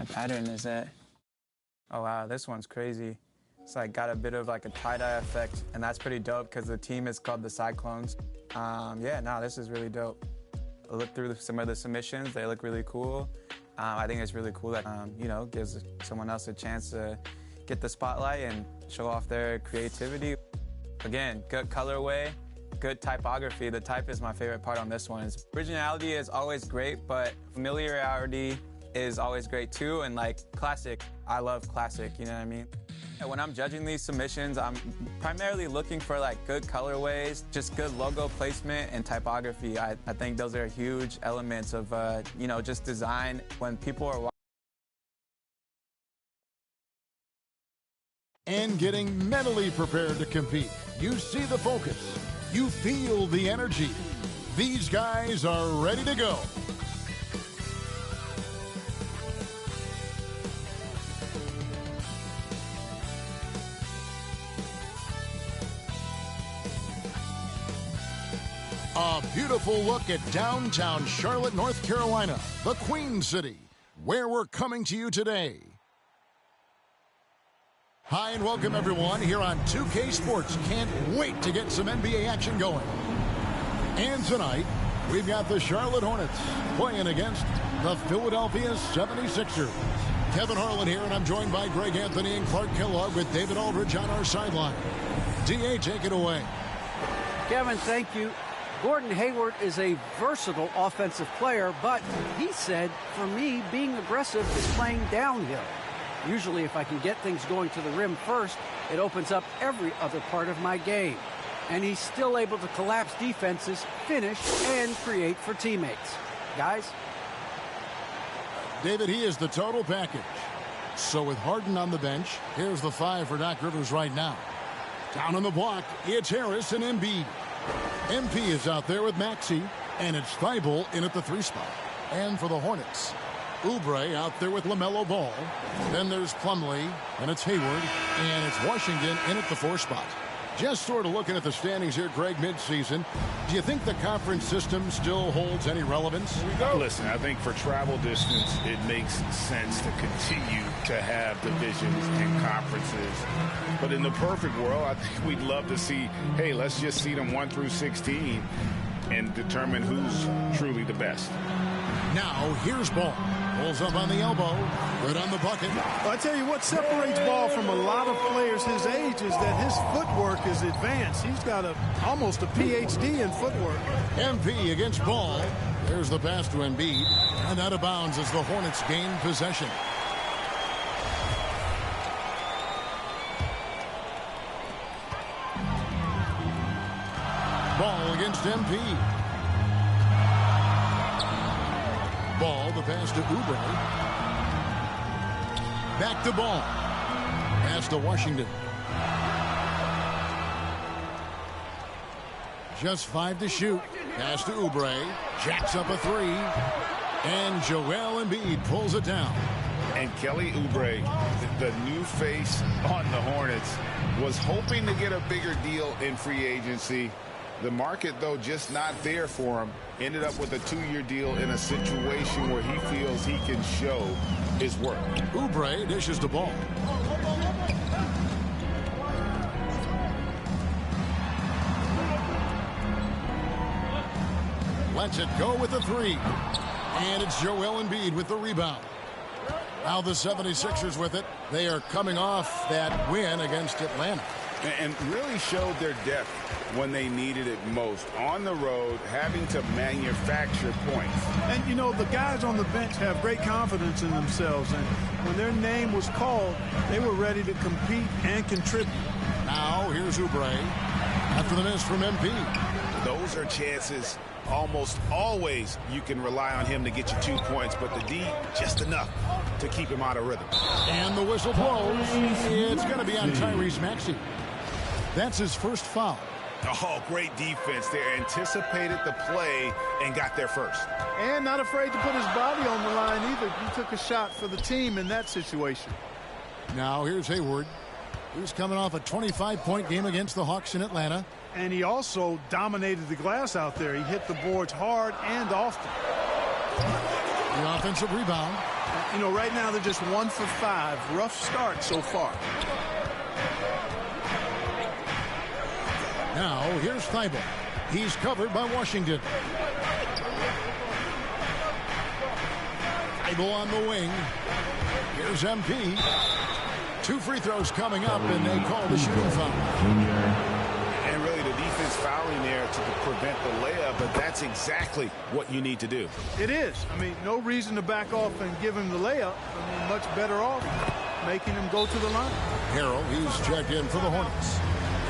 pattern is at. Oh, wow, this one's crazy. It's like got a bit of like a tie-dye effect, and that's pretty dope because the team is called the Cyclones. Yeah, no, this is really dope. I looked through some of the submissions. They look really cool. I think it's really cool that, you know, gives someone else a chance to get the spotlight and show off their creativity. Again, good colorway, good typography. The type is my favorite part on this one. Originality is always great, but familiarity is always great too, and like classic. I love classic, you know what I mean? When I'm judging these submissions, I'm primarily looking for like good colorways, just good logo placement and typography. I think those are huge elements of, you know, just design. When people are and getting mentally prepared to compete. You see the focus. You feel the energy. These guys are ready to go. A beautiful look at downtown Charlotte, North Carolina, the Queen City, where we're coming to you today. Hi and welcome everyone here on 2K Sports. Can't wait to get some NBA action going. And tonight, we've got the Charlotte Hornets playing against the Philadelphia 76ers. Kevin Harlan here, and I'm joined by Greg Anthony and Clark Kellogg with David Aldridge on our sideline. DA, take it away. Kevin, thank you. Gordon Hayward is a versatile offensive player, but he said, for me, being aggressive is playing downhill. Usually, if I can get things going to the rim first, it opens up every other part of my game. And he's still able to collapse defenses, finish, and create for teammates. Guys? David, he is the total package. So with Harden on the bench, here's the 5 for Doc Rivers right now. Down on the block, it's Harris and Embiid. MP is out there with Maxey, and it's Thibault in at the 3 spot. And for the Hornets, Oubre out there with LaMelo Ball. Then there's Plumlee, and it's Hayward, and it's Washington in at the 4 spot. Just sort of looking at the standings here, Greg, midseason. Do you think the conference system still holds any relevance? Here we go. Listen, I think for travel distance, it makes sense to continue to have divisions and conferences. But in the perfect world, I think we'd love to see, hey, let's just seed them 1 through 16 and determine who's truly the best. Now, here's Ball. Pulls up on the elbow. Good on the bucket. Well, I tell you what separates Ball from a lot of players his age is that his footwork is advanced. He's got almost a PhD in footwork. MP against Ball. There's the pass to Embiid. And out of bounds as the Hornets gain possession. Ball against MP. Ball, the pass to Oubre. Back to Ball. Pass to Washington. Just 5 to shoot. Pass to Oubre. Jacks up a 3. And Joel Embiid pulls it down. And Kelly Oubre, the new face on the Hornets, was hoping to get a bigger deal in free agency. The market, though, just not there for him. Ended up with a 2-year deal in a situation where he feels he can show his work. Oubre dishes the ball. Lets it go with the 3. And it's Joel Embiid with the rebound. Now the 76ers with it. They are coming off that win against Atlanta. And really showed their depth when they needed it most. On the road, having to manufacture points. And, you know, the guys on the bench have great confidence in themselves. And when their name was called, they were ready to compete and contribute. Now, here's Oubre after the miss from MP. Those are chances almost always you can rely on him to get you 2 points, but the D, just enough to keep him out of rhythm. And the whistle blows. It's going to be on Tyrese Maxey. That's his first foul. Oh, great defense there. Anticipated the play and got there first. And not afraid to put his body on the line either. He took a shot for the team in that situation. Now here's Hayward. He's coming off a 25-point game against the Hawks in Atlanta. And he also dominated the glass out there. He hit the boards hard and often. The offensive rebound. You know, right now they're just 1 for 5. Rough start so far. Now, here's Thibault. He's covered by Washington. Thibault on the wing. Here's MP. 2 free throws coming up, and they call the shooting foul. And really the defense fouling there to prevent the layup, but that's exactly what you need to do. It is. I mean, no reason to back off and give him the layup. I mean, much better off making him go to the line. Harrell, he's checked in for the Hornets.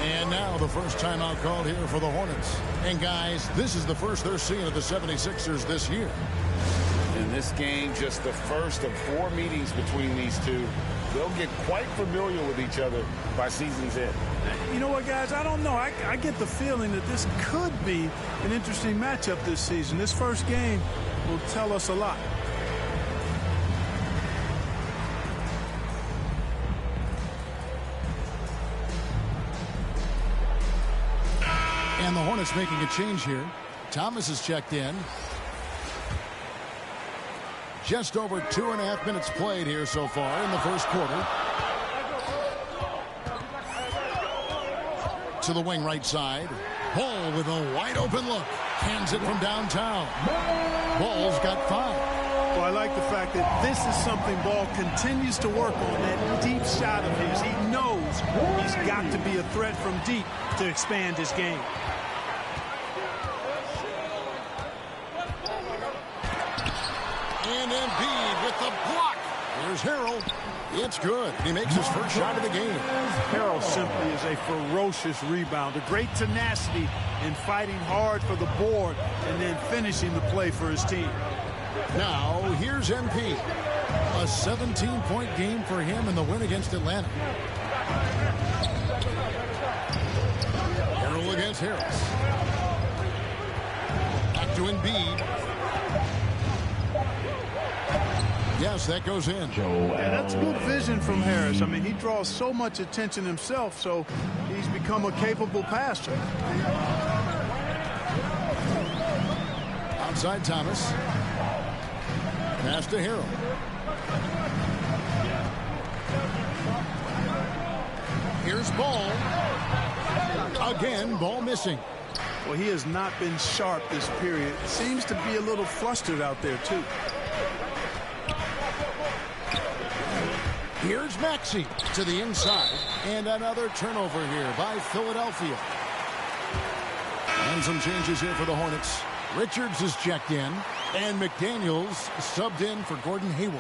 And now the first timeout called here for the Hornets. And guys, this is the first they're seeing of the 76ers this year. In this game, just the first of 4 meetings between these two. They'll get quite familiar with each other by season's end. You know what, guys? I don't know. I get the feeling that this could be an interesting matchup this season. This first game will tell us a lot. And the Hornets making a change here. Thomas is checked in. Just over 2.5 minutes played here so far in the first quarter. To the wing right side. Ball with a wide open look. Hands it from downtown. Ball's got 5. Well, I like the fact that this is something Ball continues to work on, that deep shot of his. He knows he's got to be a threat from deep to expand his game. And Embiid with the block. There's Harrell. It's good. He makes his first shot of the game. Harrell simply is a ferocious rebounder. Great tenacity in fighting hard for the board and then finishing the play for his team. Now, here's MP. A 17-point game for him in the win against Atlanta. Harrell against Harris. Back to Embiid. Yes, that goes in. Yeah, that's good vision from Harris. I mean, he draws so much attention himself, so he's become a capable passer. Outside Thomas. Pass to Harrell. Here's Ball. Again, Ball missing. Well, he has not been sharp this period. Seems to be a little flustered out there, too. Here's Maxey to the inside. And another turnover here by Philadelphia. And some changes here for the Hornets. Richards is checked in. And McDaniels subbed in for Gordon Hayward.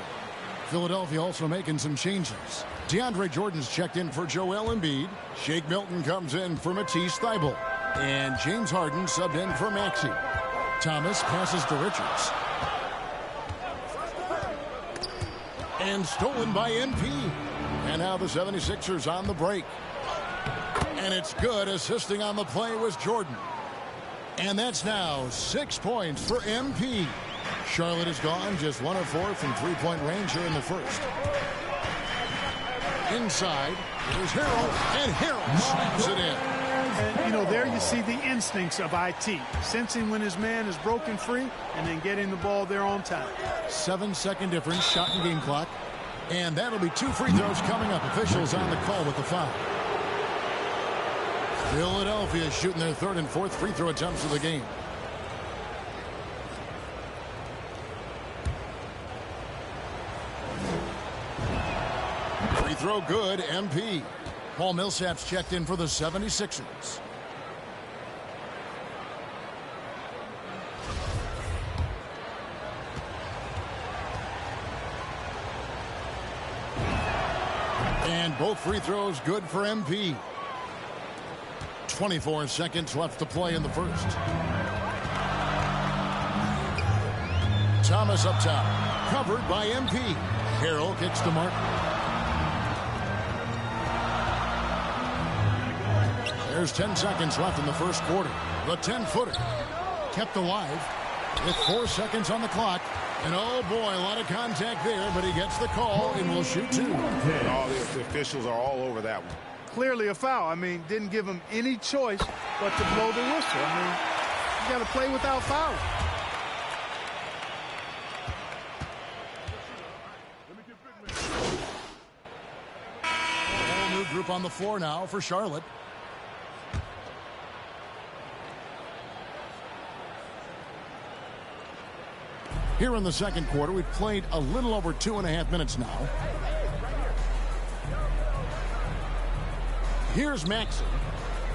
Philadelphia also making some changes. DeAndre Jordan's checked in for Joel Embiid. Shake Milton comes in for Matisse Thybulle. And James Harden subbed in for Maxey. Thomas passes to Richards. And stolen by MP. And now the 76ers on the break. And it's good. Assisting on the play was Jordan. And that's now 6 points for MP. Charlotte is gone just 1 of 4 from three-point range here in the first. Inside, there's Harrell, and Harrell slams it in. And, you know, there you see the instincts of IT. Sensing when his man is broken free and then getting the ball there on time. 7-second difference, shot and game clock. And that'll be 2 free throws coming up. Officials on the call with the foul. Philadelphia shooting their 3rd and 4th free throw attempts of the game. Free throw good, MP. Paul Millsap's checked in for the 76ers. And both free throws good for MP. 24 seconds left to play in the first. Thomas up top. Covered by MP. Harrell kicks to Martin. There's 10 seconds left in the first quarter. The 10-footer kept alive with 4 seconds on the clock. And oh boy, a lot of contact there, but he gets the call and will shoot 2. All the officials are all over that one. Clearly a foul. I mean, didn't give him any choice but to blow the whistle. I mean, you got to play without fouling. group on the floor now for Charlotte. Here in the second quarter, we've played a little over 2.5 minutes now. Here's Maxey.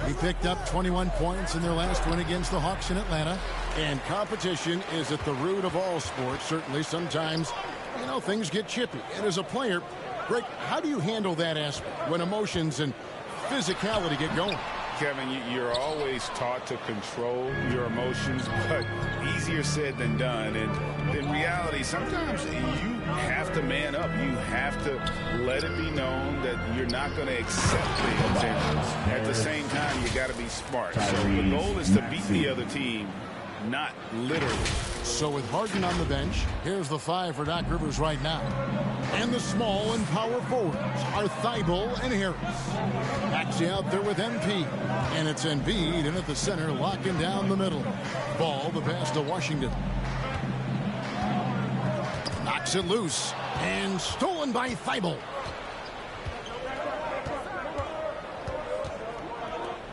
He picked up 21 points in their last win against the Hawks in Atlanta. And competition is at the root of all sports. Certainly, sometimes, things get chippy. And as a player, Greg, how do you handle that aspect when emotions and physicality get going? Kevin, you're always taught to control your emotions, but easier said than done. And in reality, sometimes you have to man up. You have to let it be known that you're not going to accept the intentions. At the same time, you got to be smart. So the goal is to beat the other team, not literally. So with Harden on the bench, here's the 5 for Doc Rivers right now. And the small and power forwards are Thibault and Harris. Maxey out there with MP. And it's Embiid in at the center, locking down the middle. Ball, the pass to Washington. Knocks it loose. And stolen by Thibault.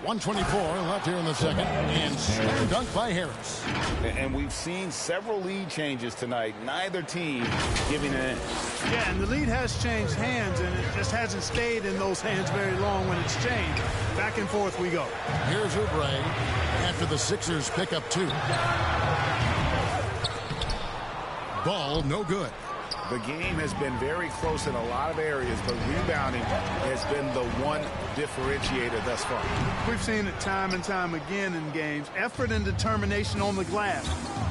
124 left here in the second. And slam dunk by Harris. And we've seen several lead changes tonight. Neither team giving an inch. Yeah, and the lead has changed hands, and it just hasn't stayed in those hands very long when it's changed. Back and forth we go. Here's Oubre after the Sixers pick up 2. Ball no good. The game has been very close in a lot of areas, but rebounding has been the one differentiator thus far. We've seen it time and time again in games. Effort and determination on the glass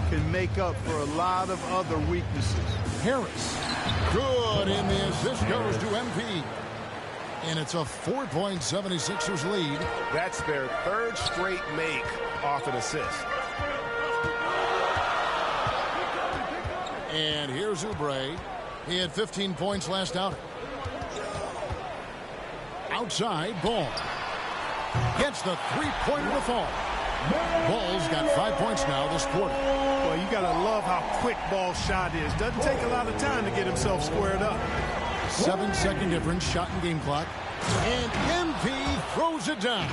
can make up for a lot of other weaknesses. Harris. Good, and the assist goes to MP. And it's a 4-point 76ers lead. That's their third straight make off an assist. And here's Oubre. He had 15 points last outing. Outside, Ball. Gets the three-pointer to fall. Ball's got 5 points now this quarter. Well, you got to love how quick Ball's shot is. Doesn't take a lot of time to get himself squared up. 7-second difference, shot and game clock. And MP throws it down.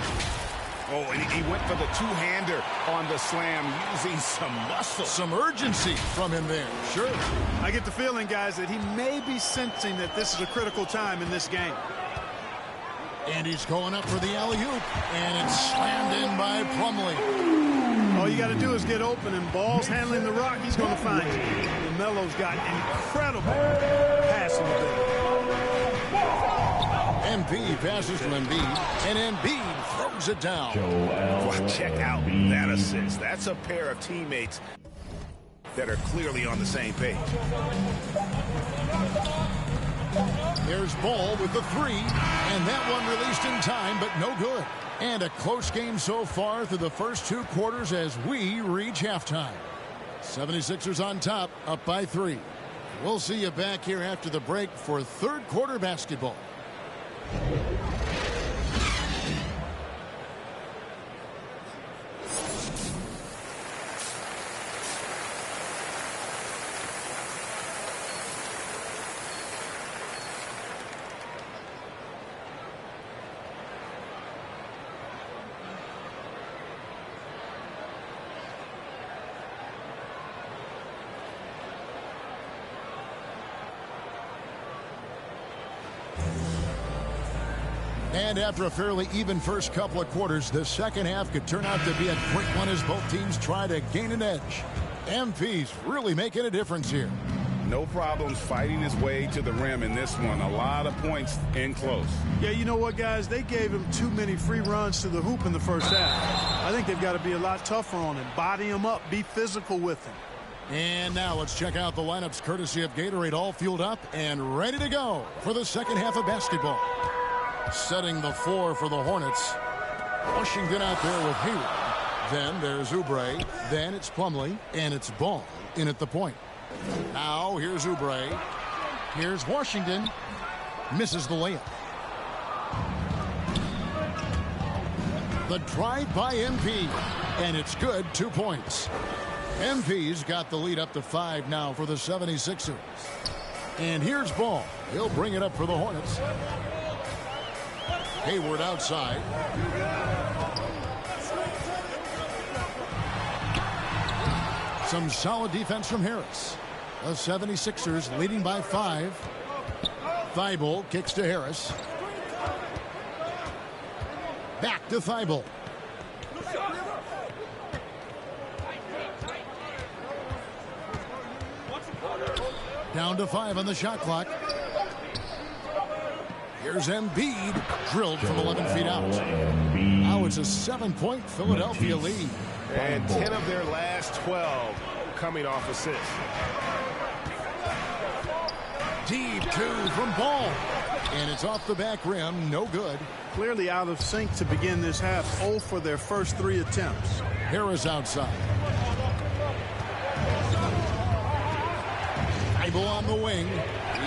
Oh, and he went for the two-hander on the slam, using some muscle. Some urgency from him there, sure. I get the feeling, guys, that he may be sensing that this is a critical time in this game. And he's going up for the alley-oop, and it's slammed in by Plumlee. All you got to do is get open, and Ball's handling the rock. He's going to find you. And Melo's got incredible passing ability. MP passes to Embiid, and Embiid throws it down. Well, check out that assist. That's a pair of teammates that are clearly on the same page. There's Ball with the 3, and that one released in time, but no good. And a close game so far through the first 2 quarters as we reach halftime. 76ers on top, up by 3. We'll see you back here after the break for third quarter basketball. And after a fairly even first couple of quarters, the second half could turn out to be a quick one as both teams try to gain an edge. MP's really making a difference here. No problems fighting his way to the rim in this one. A lot of points in close. Yeah, you know what, guys? They gave him too many free runs to the hoop in the first half. I think they've got to be a lot tougher on him. Body him up. Be physical with him. And now let's check out the lineups courtesy of Gatorade, all fueled up and ready to go for the second half of basketball. Setting the floor for the Hornets. Washington out there with Hayward. Then there's Oubre. Then it's Plumlee. And it's Ball in at the point. Now here's Oubre. Here's Washington. Misses the layup. The drive by MP. And it's good. 2 points. MP's got the lead up to 5 now for the 76ers. And here's Ball. He'll bring it up for the Hornets. Hayward outside. Some solid defense from Harris. The 76ers leading by 5. Thibault kicks to Harris. Back to Thibault. Down to 5 on the shot clock. Here's Embiid, drilled from 11 feet out. Now it's a 7-point Philadelphia lead. And 10 of their last 12 coming off assists. Deep 2 from Ball. And it's off the back rim, no good. Clearly out of sync to begin this half. 0 for their first 3 attempts. Harris outside. Thibault on the wing.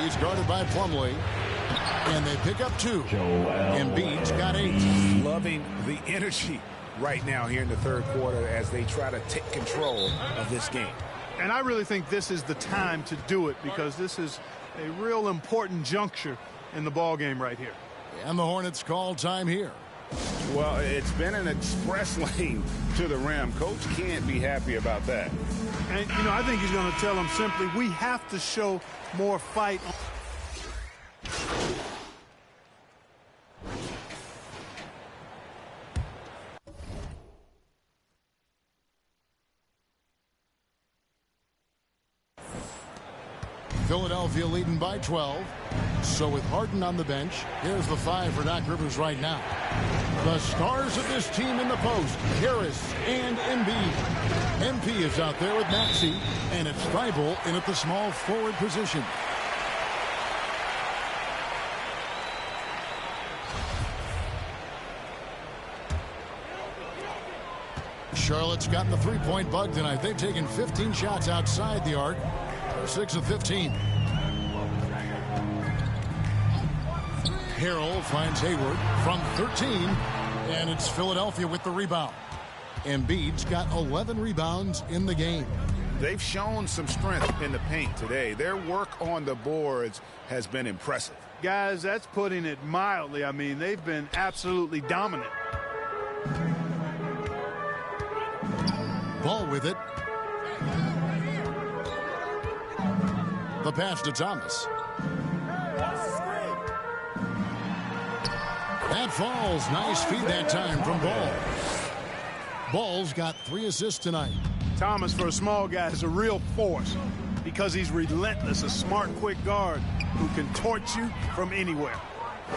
He's guarded by Plumlee. And they pick up 2. Embiid's got 8. Loving the energy right now here in the third quarter as they try to take control of this game. And I really think this is the time to do it because this is a real important juncture in the ball game right here. And the Hornets call time here. Well, it's been an express lane to the rim. Coach can't be happy about that. And, you know, I think he's going to tell them simply, we have to show more fight. Philadelphia leading by 12. So with Harden on the bench, here's the 5 for Doc Rivers right now. The stars of this team in the post, Harris and Embiid. MP is out there with Maxey, and it's Thibault in at the small forward position. Charlotte's gotten the three-point bug tonight. They've taken 15 shots outside the arc. 6 of 15. Harrell finds Hayward from 13, and it's Philadelphia with the rebound. Embiid's got 11 rebounds in the game. They've shown some strength in the paint today. Their work on the boards has been impressive. Guys, that's putting it mildly. I mean, they've been absolutely dominant. Ball with it. The pass to Thomas. That falls. Nice feed that time from Ball. Ball's got 3 assists tonight. Thomas, for a small guy, is a real force because he's relentless, a smart, quick guard who can torch you from anywhere.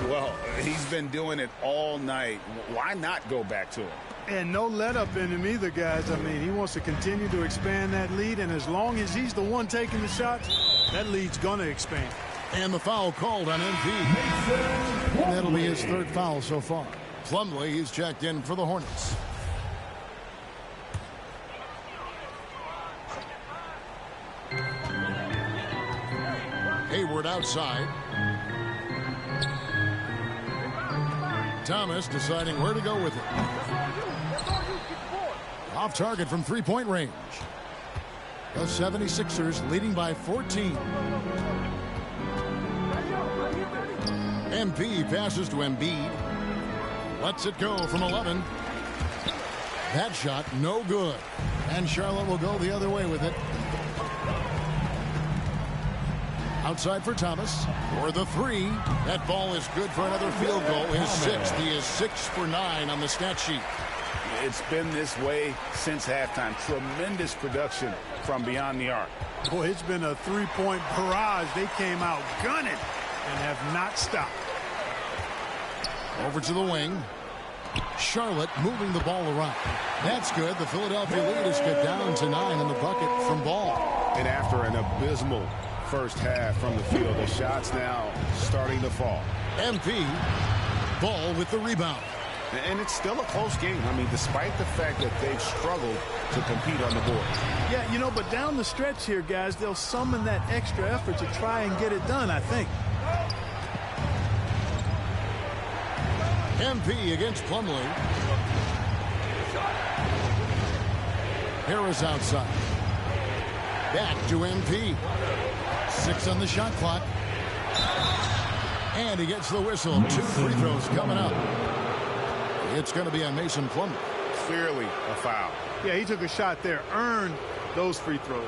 Well, he's been doing it all night. Why not go back to him? And no let up in him either, guys. I mean, he wants to continue to expand that lead, and as long as he's the one taking the shots, that lead's going to expand. And the foul called on Embiid. And that'll be his 3rd foul so far. Plumlee is checked in for the Hornets. Hayward outside. Thomas deciding where to go with it. Off target from three-point range. The 76ers leading by 14. MP passes to Embiid. Lets it go from 11. That shot no good. And Charlotte will go the other way with it. Outside for Thomas for the 3. That ball is good for another field goal. His 6th. He is 6 for 9 on the stat sheet. It's been this way since halftime. Tremendous production from beyond the arc. Boy, it's been a three-point barrage. They came out gunning and have not stopped. Over to the wing. Charlotte moving the ball around. That's good. The Philadelphia lead is cut down to 9 in the bucket from Ball. And after an abysmal first half from the field, the shots now starting to fall. MP, Ball with the rebound. And it's still a close game. I mean, despite the fact that they've struggled to compete on the board. Yeah, you know, but down the stretch here, guys, they'll summon that extra effort to try and get it done, I think. MP against Plumlee. Harris outside. Back to MP. 6 on the shot clock. And he gets the whistle. 2 free throws coming up. It's going to be on Mason Plumlee. Clearly a foul. Yeah, he took a shot there, earned those free throws.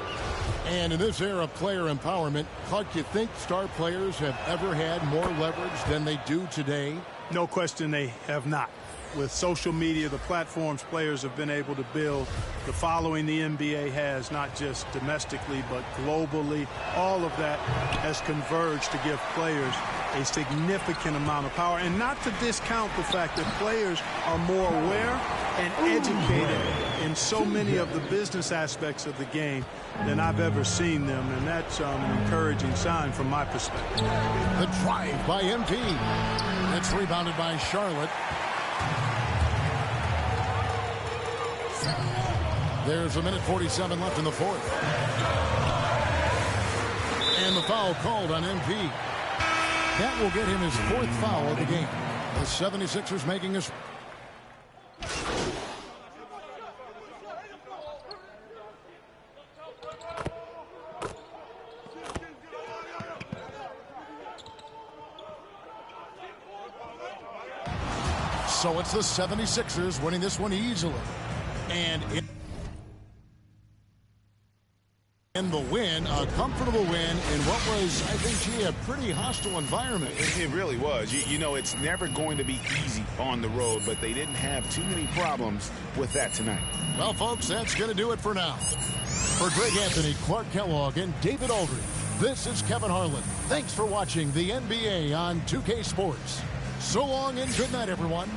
And in this era of player empowerment, Clark, you think star players have ever had more leverage than they do today? No question they have not. With social media, the platforms players have been able to build, the following the NBA has, not just domestically but globally, all of that has converged to give players a significant amount of power. And not to discount the fact that players are more aware and educated in so many of the business aspects of the game than I've ever seen them. And that's an encouraging sign from my perspective. The drive by MP. It's rebounded by Charlotte. There's 1:47 left in the fourth. And the foul called on MP. That will get him his 4th foul of the game. The 76ers making his... So it's the 76ers winning this one easily. And in the win, a comfortable win in what was, I think, gee, a pretty hostile environment. It really was. You know, it's never going to be easy on the road, but they didn't have too many problems with that tonight. Well, folks, that's going to do it for now. For Greg Anthony, Clark Kellogg, and David Aldridge, this is Kevin Harlan. Thanks for watching the NBA on 2K Sports. So long and good night, everyone.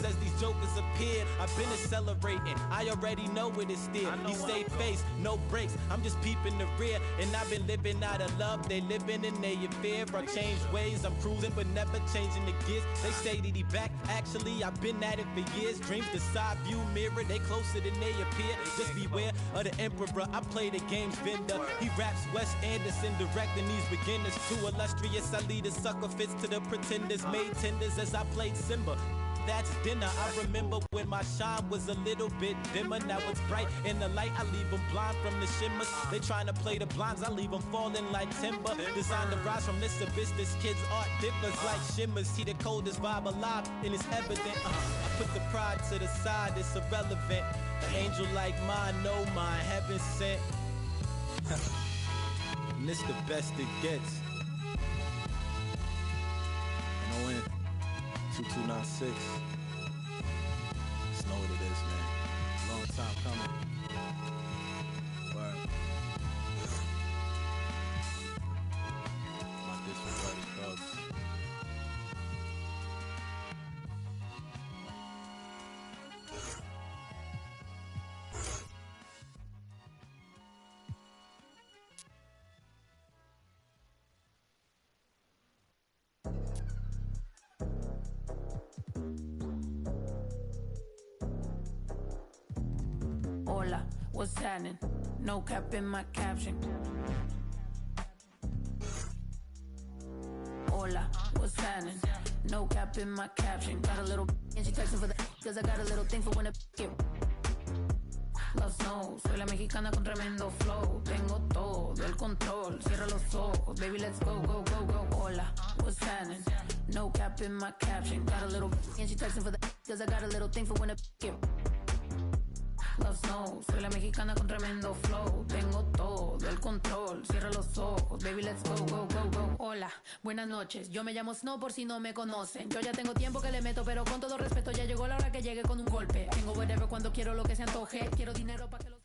As these jokers appeared, I've been accelerating. I already know what it's still. He stay face, no breaks. I'm just peeping the rear, and I've been living out of love. They living in their fear. I changed ways. I'm cruising, but never changing the gears. They say that he back. Actually, I've been at it for years. Dreams the side view mirror. They closer than they appear. Just beware of the emperor. I play the game's vendor. He raps Wes Anderson, directing these beginners. Too illustrious. I lead a sucker fits to the pretenders. Made tenders as I played Simba. That's dinner. I remember when my shine was a little bit dimmer. Now it's bright in the light. I leave them blind from the shimmers. They trying to play the blinds. I leave them falling like timber. Designed to rise from this abyss. This kid's art differs like shimmers. He the coldest vibe alive, and it's evident. I put the pride to the side. It's irrelevant. An angel like mine, no mine, heaven sent. And this the best it gets. And I win. 2296. Just know what it is, man. Long time coming. Word. My disregarded thugs. Hola, what's happening? No cap in my caption. Hola, what's happening? No cap in my caption. Got a little and she texting for the cause I got a little thing for when it get. Love snow, soy la mexicana con tremendo flow. Tengo todo el control. Cierra los ojos, baby, let's go, go, go, go. Hola, what's happening? No cap in my caption. Got a little and she texting for the cause I got a little thing for when it get. Love snow, soy la mexicana con tremendo flow. Tengo todo el control. Cierra los ojos, baby, let's go, go, go, go. Hola, buenas noches. Yo me llamo Snow por si no me conocen. Yo ya tengo tiempo que le meto, pero con todo respeto ya llegó la hora que llegue con un golpe. Tengo whatever cuando quiero lo que se antoje. Quiero dinero para que los...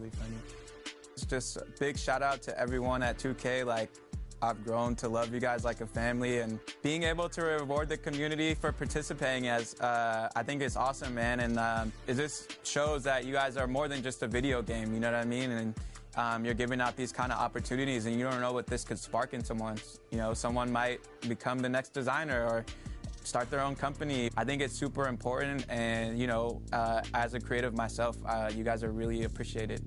really funny. It's just a big shout out to everyone at 2K. Like, I've grown to love you guys like a family, and being able to reward the community for participating I think it's awesome, man. And it just shows that you guys are more than just a video game, you know what I mean? And you're giving out these kind of opportunities, and you don't know what this could spark in someone. You know, someone might become the next designer or start their own company. I think it's super important, and, you know, as a creative myself, you guys are really appreciated.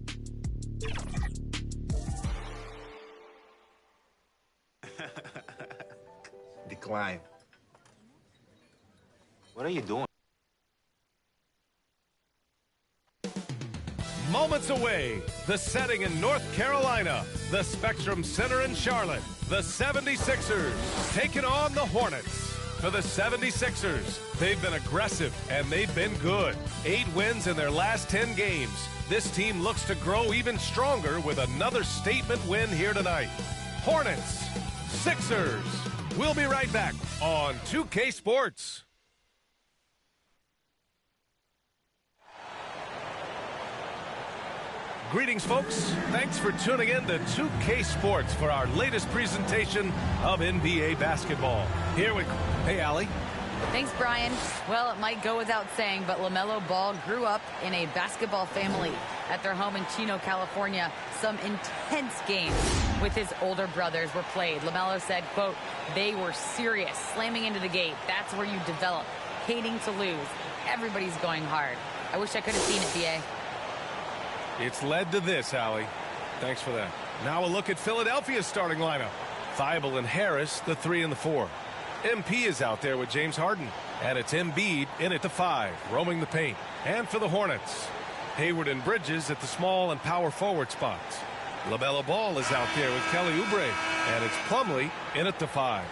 Decline. What are you doing? Moments away, the setting in North Carolina, the Spectrum Center in Charlotte, the 76ers taking on the Hornets. For the 76ers, they've been aggressive and they've been good. 8 wins in their last 10 games. This team looks to grow even stronger with another statement win here tonight. Hornets, Sixers. We'll be right back on 2K Sports. Greetings, folks. Thanks for tuning in to 2K Sports for our latest presentation of NBA basketball. Here we go. Hey, Allie. Thanks, Brian. Well, it might go without saying, but LaMelo Ball grew up in a basketball family. At their home in Chino, California, some intense games with his older brothers were played. LaMelo said, quote, they were serious, slamming into the gate. That's where you develop, hating to lose. Everybody's going hard. I wish I could have seen it, B.A. It's led to this, Allie. Thanks for that. Now a look at Philadelphia's starting lineup. Thibault and Harris, the 3 and the 4. MP is out there with James Harden. And it's Embiid in at the 5, roaming the paint. And for the Hornets, Hayward and Bridges at the small and power forward spots. LaMelo Ball is out there with Kelly Oubre. And it's Plumlee in at the 5.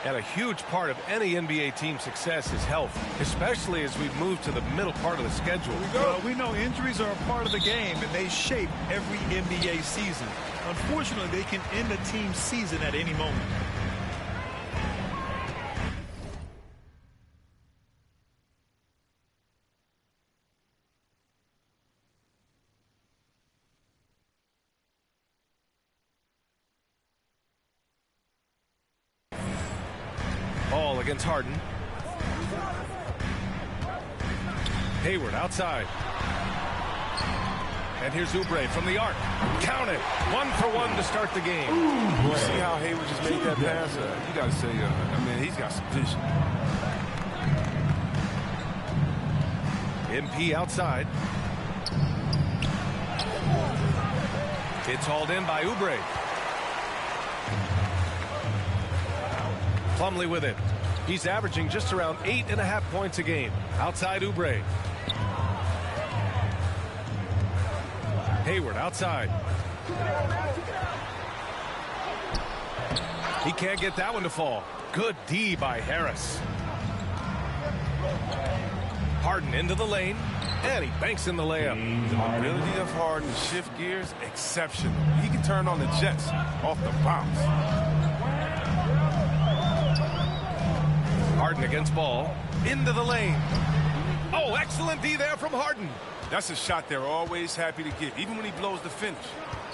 And a huge part of any NBA team's success is health, especially as we've moved to the middle part of the schedule. We know injuries are a part of the game, and they shape every NBA season. Unfortunately, they can end a team's season at any moment. Ball against Harden. Hayward outside. And here's Oubre from the arc. Count it. 1 for 1 to start the game. You see how Hayward just made that pass? You got to say, I mean, he's got some vision. MP outside. It's hauled in by Oubre. Plumlee with it. He's averaging just around 8.5 points a game. Outside Oubre. Hayward outside. He can't get that one to fall. Good D by Harris. Harden into the lane, and he banks in the layup. The ability of Harden to shift gears, exceptional. He can turn on the Jets off the bounce. Harden against Ball, into the lane. Oh, excellent D there from Harden. That's a shot they're always happy to give, even when he blows the finish.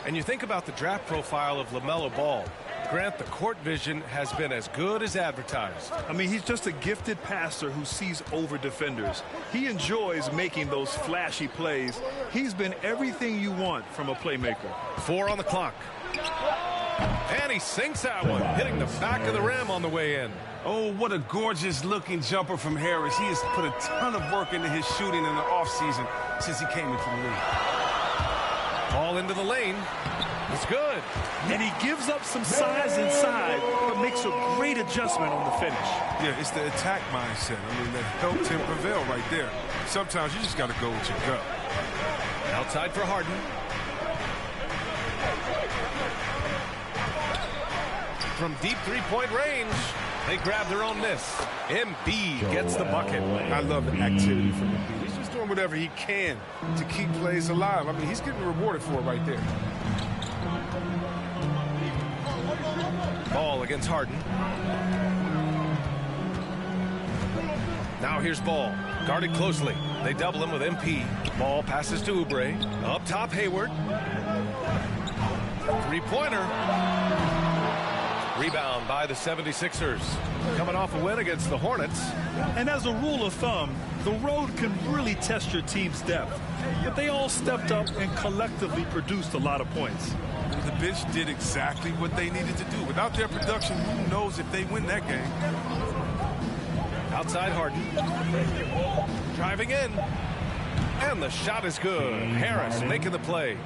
And you think about the draft profile of LaMelo Ball. Grant, the court vision has been as good as advertised. I mean, he's just a gifted passer who sees over defenders. He enjoys making those flashy plays. He's been everything you want from a playmaker. 4 on the clock. And he sinks that one, hitting the back of the rim on the way in. Oh, what a gorgeous-looking jumper from Harris. He has put a ton of work into his shooting in the offseason since he came into the league. Ball into the lane. It's good. And he gives up some size inside, but makes a great adjustment on the finish. Yeah, it's the attack mindset. I mean, that helped him prevail right there. Sometimes you just got to go with your gut. Outside for Harden. From deep three-point range, they grab their own miss. Embiid gets the bucket. I love the activity from Embiid. He's just doing whatever he can to keep plays alive. I mean, he's getting rewarded for it right there. Ball against Harden. Now here's Ball. Guarded closely. They double him with MP. Ball passes to Oubre. Up top, Hayward. Three-pointer. Rebound by the 76ers. Coming off a win against the Hornets. And as a rule of thumb, the road can really test your team's depth. But they all stepped up and collectively produced a lot of points. The bench did exactly what they needed to do. Without their production, who knows if they win that game. Outside Harden. Driving in. And the shot is good. Harris making the play.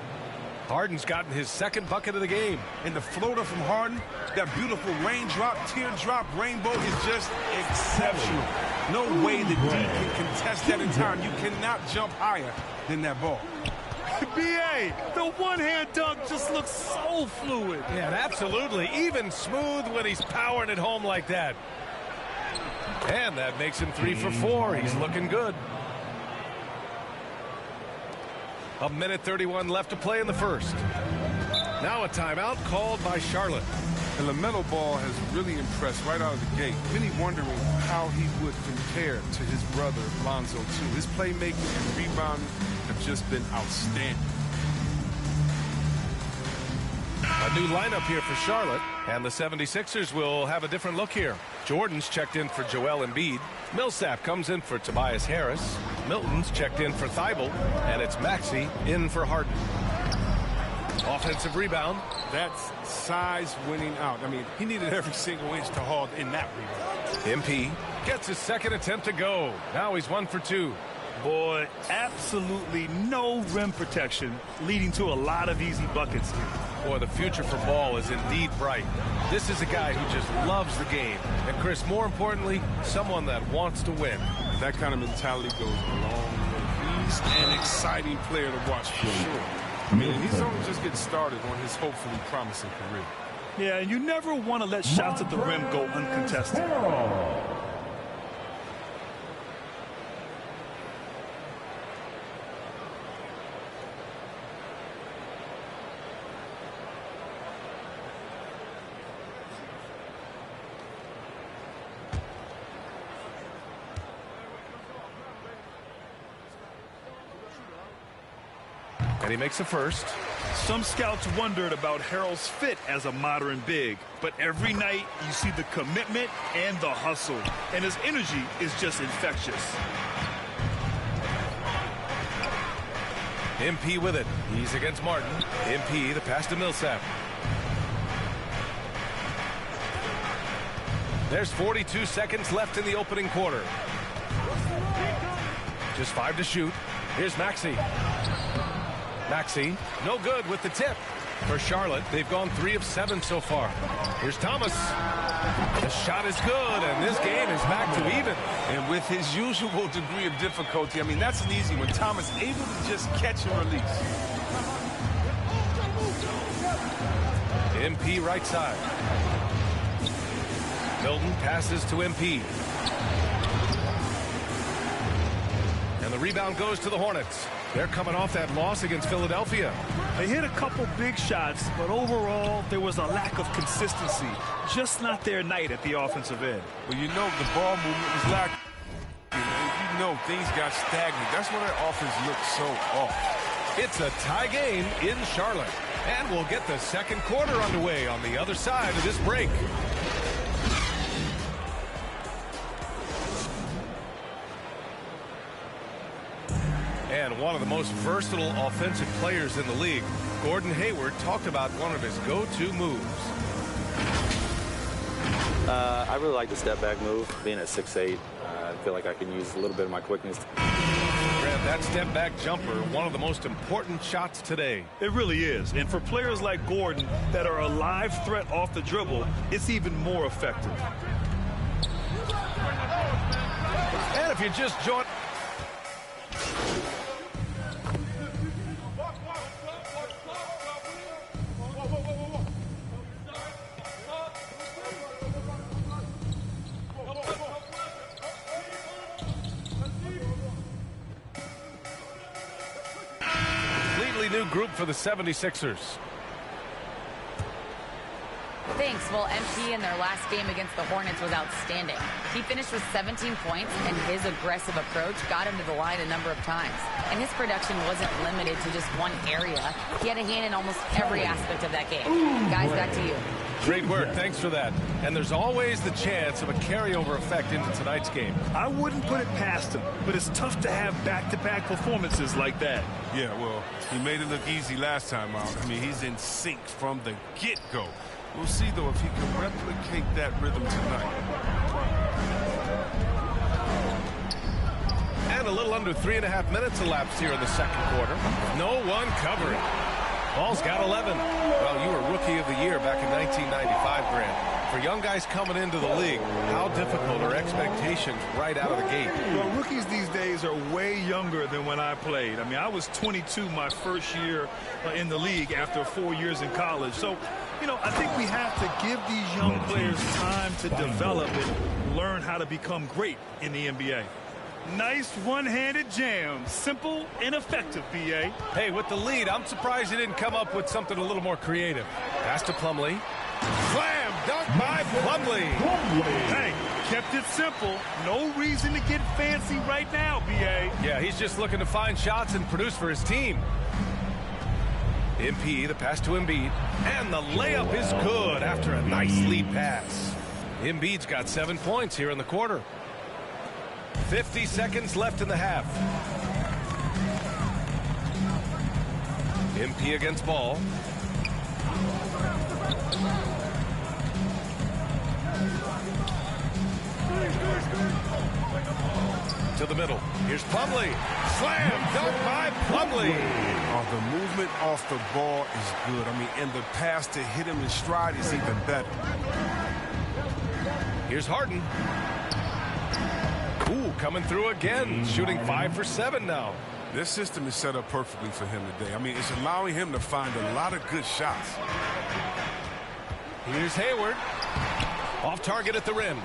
Harden's gotten his second bucket of the game. And the floater from Harden, that beautiful raindrop, teardrop, rainbow is just exceptional. No way the D can contest that in time. You cannot jump higher than that ball. B.A., the one-hand dunk just looks so fluid. Yeah, absolutely. Even smooth when he's powering it home like that. And that makes him 3 for 4. He's looking good. A minute 31 left to play in the first. Now a timeout called by Charlotte. And LaMelo Ball has really impressed right out of the gate. Many wondering how he would compare to his brother Lonzo too. His playmaking and rebounding have just been outstanding. A new lineup here for Charlotte, and the 76ers will have a different look here. Jordan's checked in for Joel Embiid. Millsap comes in for Tobias Harris. Milton's checked in for Thibault, and it's Maxey in for Harden. Offensive rebound. That's size winning out. I mean, he needed every single inch to haul in that rebound. MP gets his second attempt to go. Now he's 1 for 2. Boy, absolutely no rim protection, leading to a lot of easy buckets here. Boy, the future for Ball is indeed bright. This is a guy who just loves the game. And Chris, more importantly, someone that wants to win. That kind of mentality goes a long way. He's an exciting player to watch for sure. I mean, he's only just getting started on his hopefully promising career. Yeah, and you never want to let shots at the rim go uncontested. And he makes the first. Some scouts wondered about Harrell's fit as a modern big, but every night you see the commitment and the hustle, and his energy is just infectious. MP with it. He's against Martin. MP, the pass to Millsap. There's 42 seconds left in the opening quarter. Just 5 to shoot. Here's Maxey. Maxey, no good with the tip. For Charlotte, they've gone 3 of 7 so far. Here's Thomas. The shot is good, and this game is back to even. And with his usual degree of difficulty, I mean, that's an easy one. Thomas able to just catch and release. MP right side. Milton passes to MP. And the rebound goes to the Hornets. They're coming off that loss against Philadelphia. They hit a couple big shots, but overall, there was a lack of consistency. Just not their night at the offensive end. Well, you know, the ball movement was lacking. You know, things got stagnant. That's why their offense looked so off. It's a tie game in Charlotte. And we'll get the second quarter underway on the other side of this break. And one of the most versatile offensive players in the league, Gordon Hayward, talked about one of his go-to moves. I really like the step-back move. Being at 6'8", I feel like I can use a little bit of my quickness. Grab that step-back jumper, one of the most important shots today. It really is. And for players like Gordon that are a live threat off the dribble, it's even more effective. And if you just join... New group for the 76ers. Thanks. Well, MP in their last game against the Hornets was outstanding. He finished with 17 points, and his aggressive approach got him to the line a number of times. And his production wasn't limited to just one area. He had a hand in almost every aspect of that game. Guys, back to you. Great work. Thanks for that. And there's always the chance of a carryover effect into tonight's game. I wouldn't put it past him, but it's tough to have back-to-back performances like that. Yeah, well, he made it look easy last time out. I mean, he's in sync from the get-go. We'll see, though, if he can replicate that rhythm tonight. And a little under 3.5 minutes elapsed here in the second quarter. No one covering. Ball's got 11. Well, you were Rookie of the Year back in 1995, Grant. For young guys coming into the league, how difficult are expectations right out of the gate? Well, rookies these days are way younger than when I played. I mean, I was 22 my first year in the league after 4 years in college. So, you know, I think we have to give these young players time to develop and learn how to become great in the NBA. Nice one-handed jam. Simple and effective, B.A. Hey, with the lead, I'm surprised he didn't come up with something a little more creative. Pass to Plumlee. Slam dunk by Plumlee. Hey, kept it simple. No reason to get fancy right now, B.A. Yeah, he's just looking to find shots and produce for his team. MP, the pass to Embiid. And the layup is good after a nice lead pass. Embiid's got 7 points here in the quarter. 50 seconds left in the half. MP against Ball. To the middle. Here's Plumlee. Slam dunk by Plumlee. Oh, the movement off the ball is good. I mean, and the pass to hit him in stride is even better. Here's Harden. Ooh, coming through again, shooting 5 for 7 now. This system is set up perfectly for him today. I mean, it's allowing him to find a lot of good shots. Here's Hayward. Off target at the rim.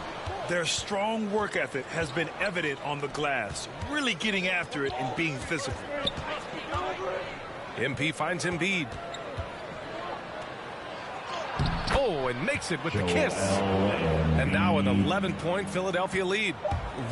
Their strong work ethic has been evident on the glass, really getting after it and being physical. MP finds Embiid. Oh, and makes it with the kiss. And now an 11-point Philadelphia lead.